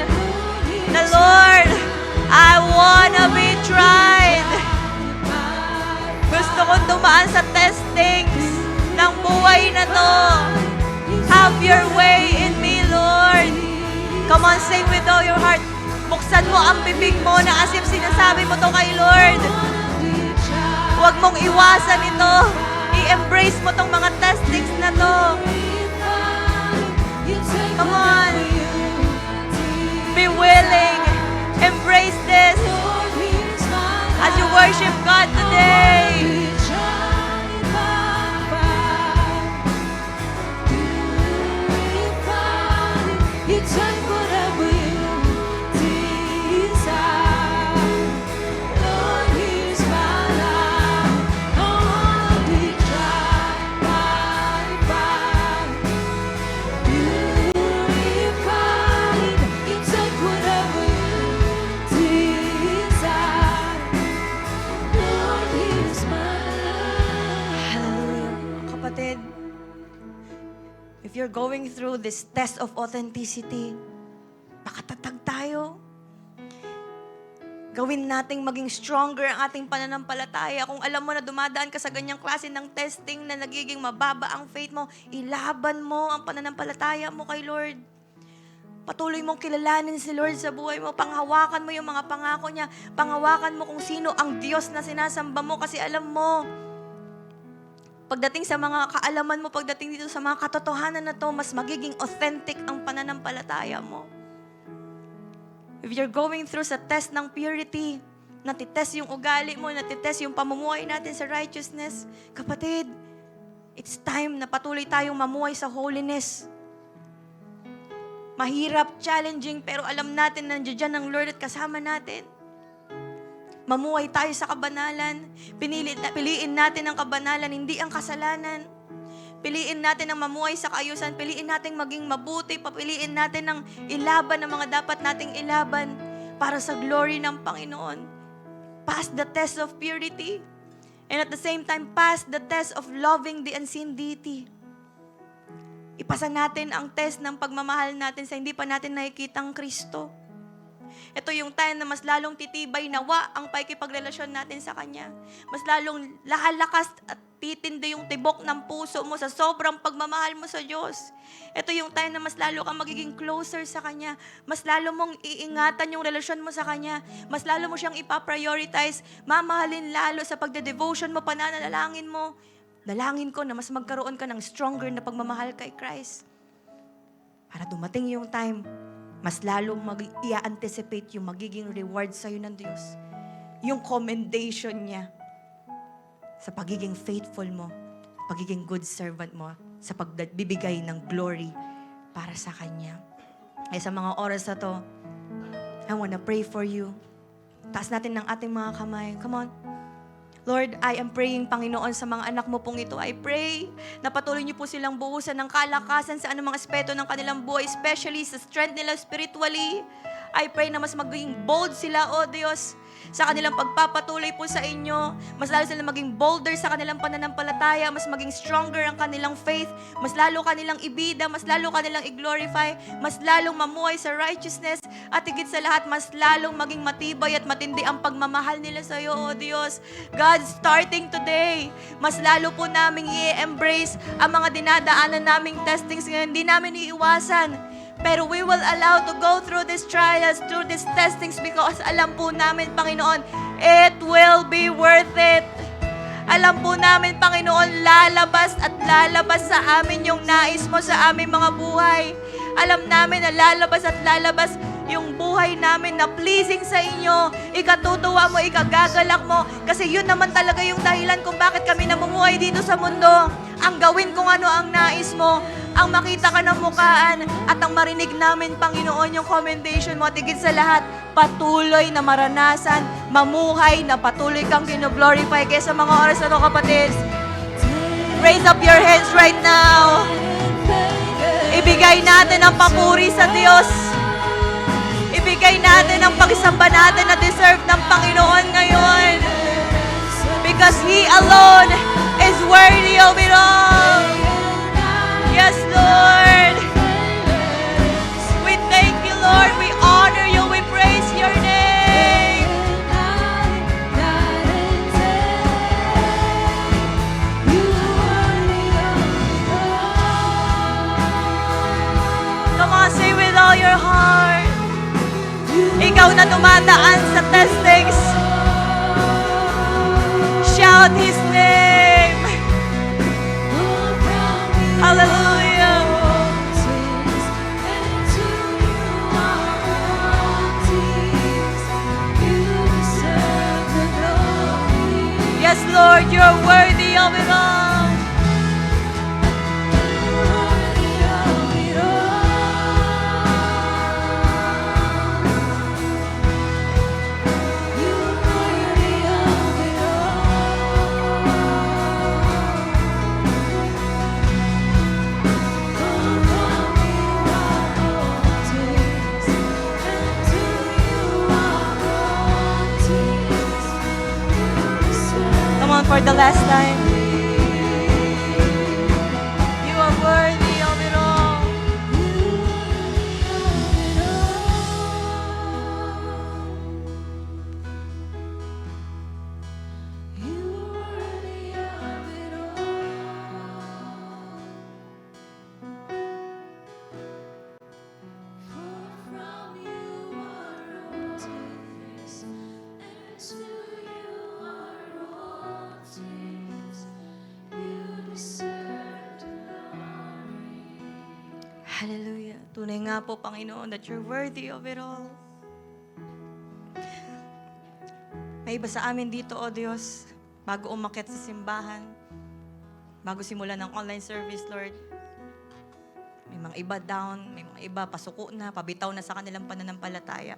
na, Lord, I wanna be tried. Gusto kong dumaan sa testings ng buhay na to. Have your way in me, Lord. Come on, sing with all your heart. Buksan mo ang bibig mo na as if sinasabi mo to kay Lord. Huwag mong iwasan ito. I-embrace mo tong mga testings na to. Come on. Be willing. Embrace this as you worship God today. Take whatever you desire. Lord, here's my life. I wanna be tried by fire. Purified. You take whatever you desire. Lord, here's my life. Hallelujah. Kapatid, if you're going through this test of authenticity, makatatag tayo. Gawin nating maging stronger ang ating pananampalataya. Kung alam mo na dumadaan ka sa ganyang klase ng testing na nagiging mababa ang faith mo, ilaban mo ang pananampalataya mo kay Lord. Patuloy mong kilalanin si Lord sa buhay mo. Panghawakan mo yung mga pangako niya. Panghawakan mo kung sino ang Diyos na sinasamba mo kasi alam mo, pagdating sa mga kaalaman mo, pagdating dito sa mga katotohanan na to, mas magiging authentic ang pananampalataya mo. If you're going through sa test ng purity, natitest yung ugali mo, natitest yung pamumuhay natin sa righteousness, kapatid, it's time na patuloy tayong mamuhay sa holiness. Mahirap, challenging, pero alam natin na nandiyan ang Lord at kasama natin. Mamuhay tayo sa kabanalan. Piliin natin ang kabanalan, hindi ang kasalanan. Piliin natin ang mamuhay sa kaayusan. Piliin natin maging mabuti. Papiliin natin ang ilaban ng mga dapat nating ilaban para sa glory ng Panginoon. Pass the test of purity. And at the same time, pass the test of loving the unseen deity. Ipasa natin ang test ng pagmamahal natin sa hindi pa natin nakikitang Kristo. Ito yung time na mas lalong titibay nawa ang pakikipagrelasyon natin sa Kanya. Mas lalong lalakas at titindi yung tibok ng puso mo sa sobrang pagmamahal mo sa Diyos. Ito yung time na mas lalo kang magiging closer sa Kanya. Mas lalo mong iingatan yung relasyon mo sa Kanya. Mas lalo mo siyang ipaprioritize. Mamahalin lalo sa pagde-devotion mo, pananalangin mo. Dalangin ko na mas magkaroon ka ng stronger na pagmamahal kay Christ. Para dumating yung time, mas lalong i-anticipate yung magiging reward sa'yo ng Diyos. Yung commendation niya sa pagiging faithful mo, pagiging good servant mo, sa pagbibigay ng glory para sa Kanya. Ay sa mga oras na to, I wanna pray for you. Taas natin ng ating mga kamay. Come on. Lord, I am praying, Panginoon, sa mga anak mo pong ito. I pray na patuloy niyo po silang buhusan ng kalakasan sa anumang aspeto ng kanilang buhay, especially sa strength nila spiritually. I pray na mas maging bold sila, O Diyos, sa kanilang pagpapatuloy po sa inyo. Mas lalo sila maging bolder sa kanilang pananampalataya, mas maging stronger ang kanilang faith, mas lalo kanilang ibida, mas lalo kanilang i-glorify, mas lalong mamuhay sa righteousness, at higit sa lahat, mas lalong maging matibay at matindi ang pagmamahal nila sa iyo, O Diyos. God, starting today, mas lalo po namin i-embrace ang mga dinadaanan naming testings ngayon. Hindi namin iiwasan. Pero we will allow to go through these trials, through these testings, because alam po namin, Panginoon, it will be worth it. Alam po namin, Panginoon, lalabas at lalabas sa amin yung nais mo sa aming mga buhay. Alam namin na lalabas at lalabas yung buhay namin na pleasing sa inyo. Ikatutuwa mo, ikagagalak mo. Kasi yun naman talaga yung dahilan kung bakit kami namumuhay dito sa mundo. Ang gawin kung ano ang nais mo. Ang makita ka ng mukhaan at ang marinig namin, Panginoon, yung commendation mo. At higit sa lahat, patuloy na maranasan, mamuhay na patuloy kang gino-glorify. Kaya sa mga oras na to, kapatid, raise up your hands right now. Ibigay natin ang papuri sa Diyos. Ibigay natin ang pagsamba natin na deserve ng Panginoon ngayon. Because He alone is worthy of it all. Yes, Lord. We thank you, Lord. We honor you. We praise your name. Come on, say with all your heart. Ikaw na dumadaan sa testings. Shout His name. Hallelujah. Yes, Lord, you're worthy of it all. Come on, for the last time. You are worthy of it all. Hallelujah. Tunay nga po, Panginoon, that you're worthy of it all. May iba sa amin dito, O Diyos, bago umakyat sa simbahan, bago simulan ng online service, Lord. May mga iba down, may mga iba pasuko na, pabitaw na sa kanilang pananampalataya.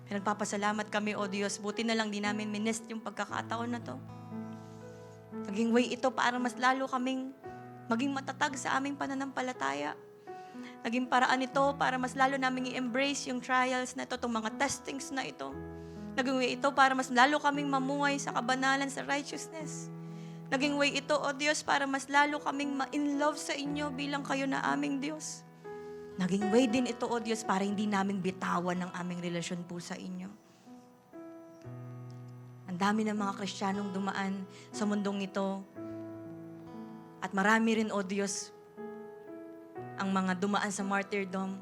Kaya nagpapasalamat kami, O Diyos, buti na lang di namin minest yung pagkakataon na to. Naging way ito para mas lalo kaming maging matatag sa aming pananampalataya. Naging paraan ito para mas lalo naming i-embrace yung trials na ito, itong mga testings na ito. Naging way ito para mas lalo kaming mamuhay sa kabanalan, sa righteousness. Naging way ito, O Diyos, para mas lalo kaming ma-in love sa inyo bilang kayo na aming Diyos. Naging way din ito, O Diyos, para hindi namin bitawan ang aming relasyon po sa inyo. Ang dami ng mga Kristiyanong dumaan sa mundong ito. At marami rin, O Diyos, ang mga dumaan sa martyrdom,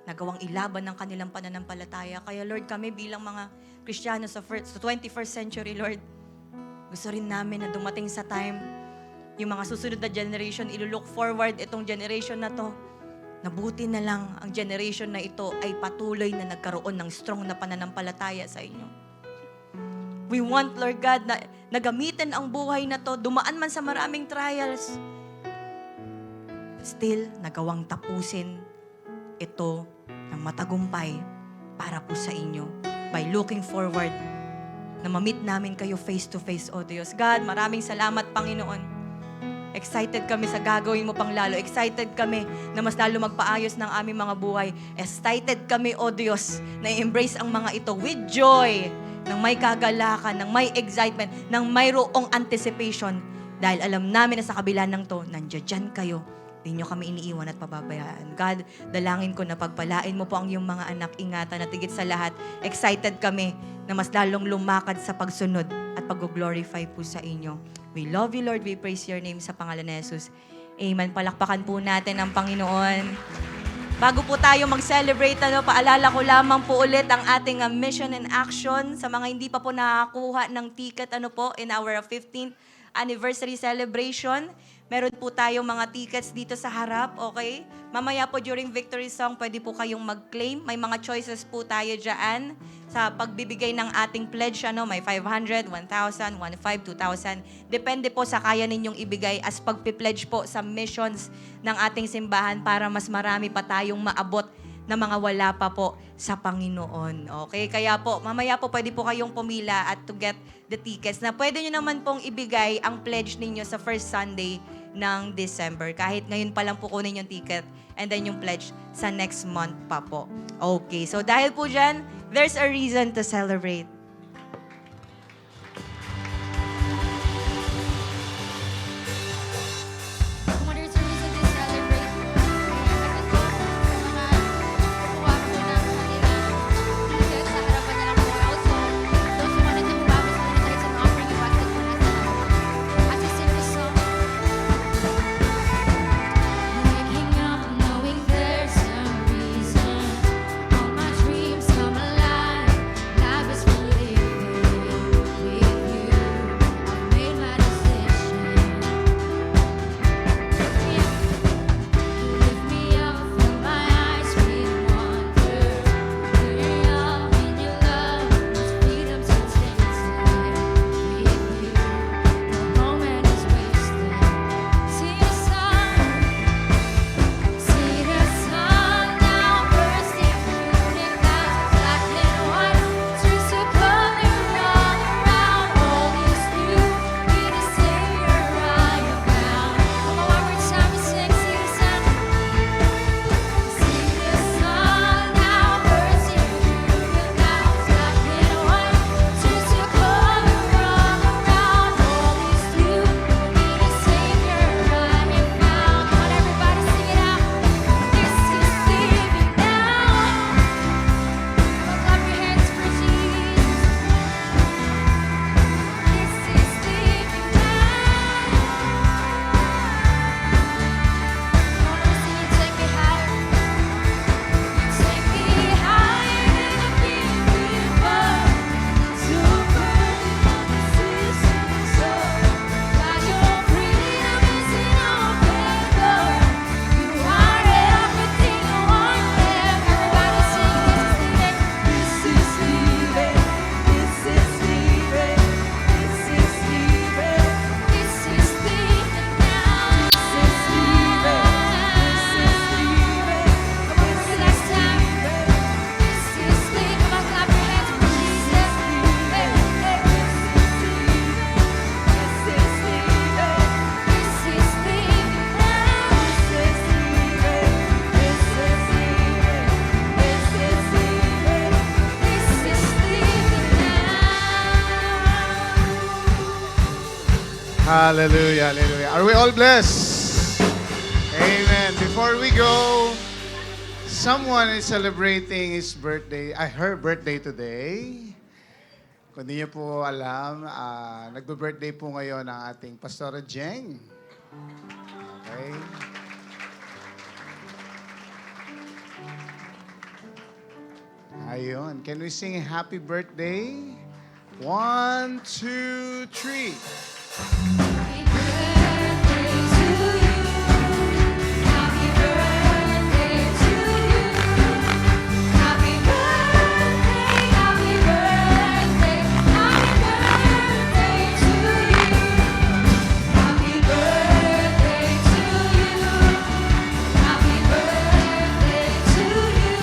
nagawang ilaban ng kanilang pananampalataya. Kaya Lord, kami bilang mga Kristiyano sa 21st century, Lord, gusto rin namin na dumating sa time, yung mga susunod na generation, ilulook forward itong generation na to, nabuti na lang ang generation na ito ay patuloy na nagkaroon ng strong na pananampalataya sa inyo. We want, Lord God, na gamitin ang buhay na to, dumaan man sa maraming trials, still, nagawang tapusin ito ng matagumpay para po sa inyo by looking forward na ma-meet namin kayo face to face, O Diyos. God, maraming salamat, Panginoon. Excited kami sa gagawin mo pang lalo. Excited kami na mas lalo magpaayos ng aming mga buhay. Excited kami, O Diyos, na i-embrace ang mga ito with joy, ng may kagalakan, ng may excitement, ng mayroong anticipation. Dahil alam namin na sa kabila ng to, nandiyan kayo. Hindi nyo kami iniiwan at pababayaan. God, dalangin ko na pagpalain mo po ang iyong mga anak. Ingatan at higit sa lahat, excited kami na mas lalong lumakad sa pagsunod at pag-glorify po sa inyo. We love you, Lord. We praise your name sa pangalan ni Jesus. Amen. Palakpakan po natin ang Panginoon. Bago po tayo mag-celebrate, paalala ko lamang po ulit ang ating mission and action sa mga hindi pa po nakakuha ng ticket in our 15th anniversary celebration. Meron po tayong mga tickets dito sa harap, okay? Mamaya po during victory song, pwede po kayong mag-claim. May mga choices po tayo dyan sa pagbibigay ng ating pledge. May 500, 1,000, 1,500, 2,000. Depende po sa kaya ninyong ibigay as pagpipledge po sa missions ng ating simbahan para mas marami pa tayong maabot na mga wala pa po sa Panginoon. Okay? Kaya po, mamaya po pwede po kayong pumila at to get the tickets na pwede nyo naman pong ibigay ang pledge ninyo sa first Sunday ng December. Kahit ngayon pa lang po kunin yung ticket and then yung pledge sa next month pa po. Okay, so dahil po dyan, there's a reason to celebrate. Kung ano yung reason to celebrate po, kaya po sa mga kukuha po ng kanilang tickets sa harapan na lang po. Also, those who wanted to humabas na rin tayo sa offering basket po nasa harap. As we sing this song, waking up knowing there's a reason. All my dreams come alive. Life is for living with you. I've made my decision. You lift me up, fill my eyes with wonder. You're young in your love, there's freedom to taste it. With you, no moment is wasted. See the sun now bursting through the clouds, black and white, streets of color all around. All is new, be the savior I have found. Come on, one more time we sing, see the sun. See the sun now bursting through the clouds, black and white, streets of color all around. All is new, be the savior I have found. Come on, everybody, sing it out. This is living now. Clap your hands for Jesus. This is living now. Come on, sing it, take me higher. Take me higher than a river, to burning seasons soar. God, your freedom is in open door. You are everything I want. Everybody sing, this is living. This is living. This is living. This is living now. This is living. This is living. Come on, one last time. This is living. Come on, clap your hands for Jesus. Hey, hey. This is living. This is living now. This is living. This is living. This is living. This is living now. Hallelujah, hallelujah. Are we all blessed? Amen. Before we go, someone is celebrating his birthday, her birthday today. Kung di niyo po alam, nagbe-birthday po ngayon ang ating Pastora Jeng. Okay? Ayun. Can we sing happy birthday? 1, 2, 3. Happy birthday to you. Happy birthday to you. Happy birthday, happy birthday, happy birthday to you. Happy birthday to you. Happy birthday to you.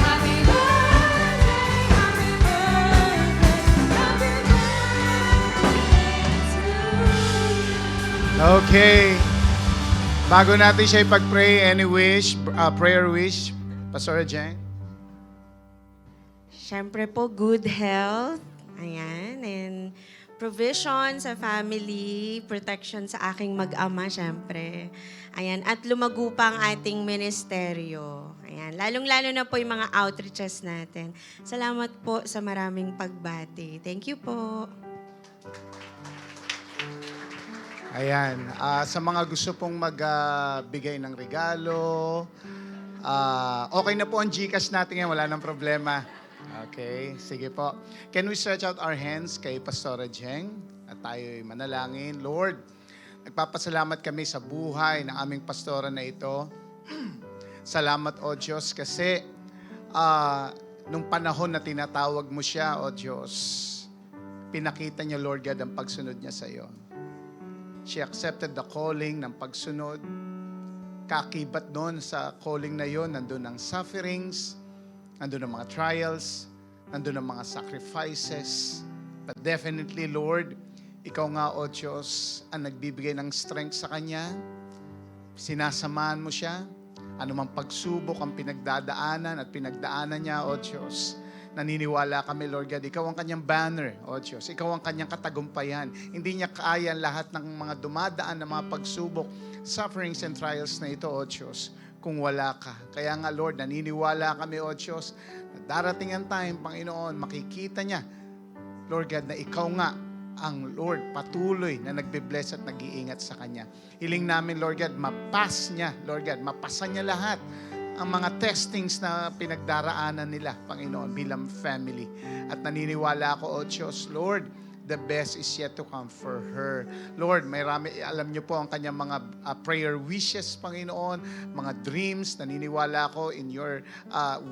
Happy birthday, happy birthday, Okay. Bago natin siya ipag-pray, any wish, prayer wish, Pastor Jeng? Siyempre po, good health. Ayan. And provision sa family, protection sa aking mag-ama, siyempre. Ayan. At lumago pa ang ating ministeryo. Ayan. Lalong-lalo na po yung mga outreaches natin. Salamat po sa maraming pagbati. Thank you po. Ayan. Sa mga gusto pong magbigay ng regalo, okay na po ang GCash natin ngayon. Wala nang problema. Okay, sige po. Can we stretch out our hands kay Pastora Jeng? At tayo'y manalangin. Lord, Nagpapasalamat kami sa buhay ng aming pastora na ito. Salamat, O Diyos, kasi nung panahon na tinatawag mo siya, O Diyos, pinakita niya, Lord God, ang pagsunod niya sa iyo. She accepted the calling ng pagsunod. Kakibat doon sa calling na yon, nandun ang sufferings, nandun ang mga trials, nandun ang mga sacrifices. But definitely, Lord, ikaw nga, O Diyos, ang nagbibigay ng strength sa kanya. Sinasamahan mo siya. Anumang pagsubok ang pinagdadaanan at pinagdaanan niya, O Diyos. Naniniwala kami, Lord God, ikaw ang kanyang banner, O Diyos. Ikaw ang kanyang katagumpayan. Hindi niya kaya lahat ng mga dumadaan na mga pagsubok, sufferings and trials na ito, O Diyos, kung wala ka. Kaya nga, Lord, naniniwala kami, O Diyos, na darating ang time, Panginoon, makikita niya, Lord God, na ikaw nga ang Lord patuloy na nagbe-bless at nag-iingat sa kanya. Hiling namin, Lord God, mapas niya, Lord God, mapasa niya lahat ang mga testings na pinagdaraanan nila, Panginoon, bilang family. At naniniwala ako, O Diyos, Lord, the best is yet to come for her. Lord, alam niyo po ang kanyang mga prayer wishes, Panginoon, mga dreams. Naniniwala ako in your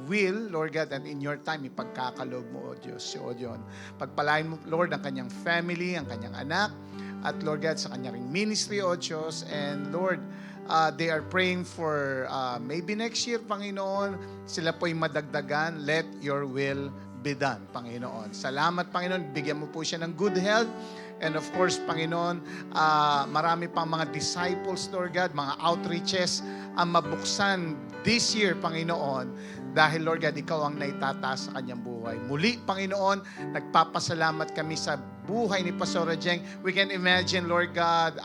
will, Lord God, and in your time, ipagkakaloob mo, O Diyos. O Diyon. Pagpalain mo, Lord, ang kanyang family, ang kanyang anak, at Lord God, sa kanyang ministry, O Diyos. And Lord, they are praying for maybe next year, Panginoon, sila po'y madagdagan. Let your will be done, Panginoon. Salamat, Panginoon. Bigyan mo po siya ng good health. And of course, Panginoon, marami pang mga disciples, Lord God, mga outreaches ang mabuksan this year, Panginoon. Dahil, Lord God, ikaw ang naitataas sa kanyang buhay. Muli, Panginoon, nagpapasalamat kami sa buhay ni Pastora Jeng. We can imagine, Lord God,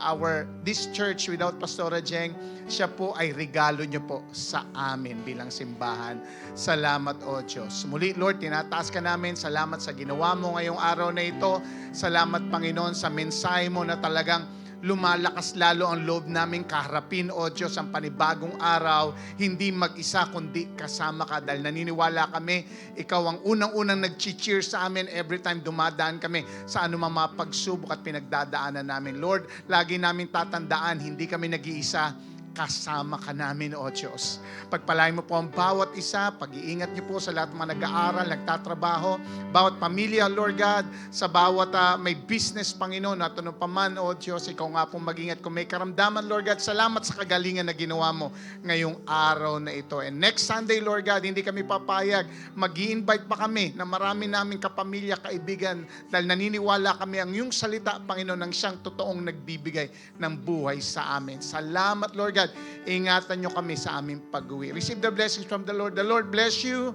this church without Pastora Jeng, siya po ay regalo niyo po sa amin bilang simbahan. Salamat, O Diyos. Muli, Lord, tinataas ka namin. Salamat sa ginawa mo ngayong araw na ito. Salamat, Panginoon, sa mensahe mo na talagang lumalakas lalo ang loob namin kaharapin, O Diyos, ang panibagong araw, hindi mag-isa kundi kasama ka dahil naniniwala kami, ikaw ang unang-unang nag-cheer sa amin every time dumadaan kami sa anumang mga pagsubok at pinagdadaanan namin. Lord, lagi namin tatandaan, hindi kami nag-iisa, kasama ka namin, O Diyos. Pagpalain mo po ang bawat isa, pag-iingat niyo po sa lahat ng mga nag-aaral, nagtatrabaho, bawat pamilya, Lord God, sa bawat may business, Panginoon, at ano pa man, O Diyos, ikaw nga pong mag-ingat kung may karamdaman, Lord God. Salamat sa kagalingan na ginawa mo ngayong araw na ito. And next Sunday, Lord God, hindi kami papayag. Mag-i-invite pa kami na marami naming kapamilya, kaibigan, dahil naniniwala kami ang iyong salita, Panginoon, ang siyang totoong nagbibigay ng buhay sa amin. Salamat, Lord God. Ingatan nyo kami sa aming pag-uwi. Receive the blessings from the Lord. The Lord bless you.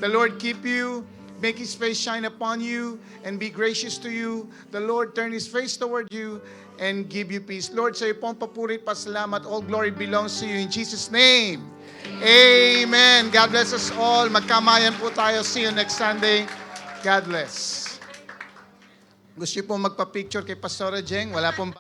The Lord keep you. Make His face shine upon you and be gracious to you. The Lord turn His face toward you and give you peace. Lord, sa iyo pong papuri, pasalamat. All glory belongs to you in Jesus' name. Amen. God bless us all. Magkamayan po tayo. See you next Sunday. God bless. Gusto niyo po magpa-picture kay Pastora Jeng? Wala pong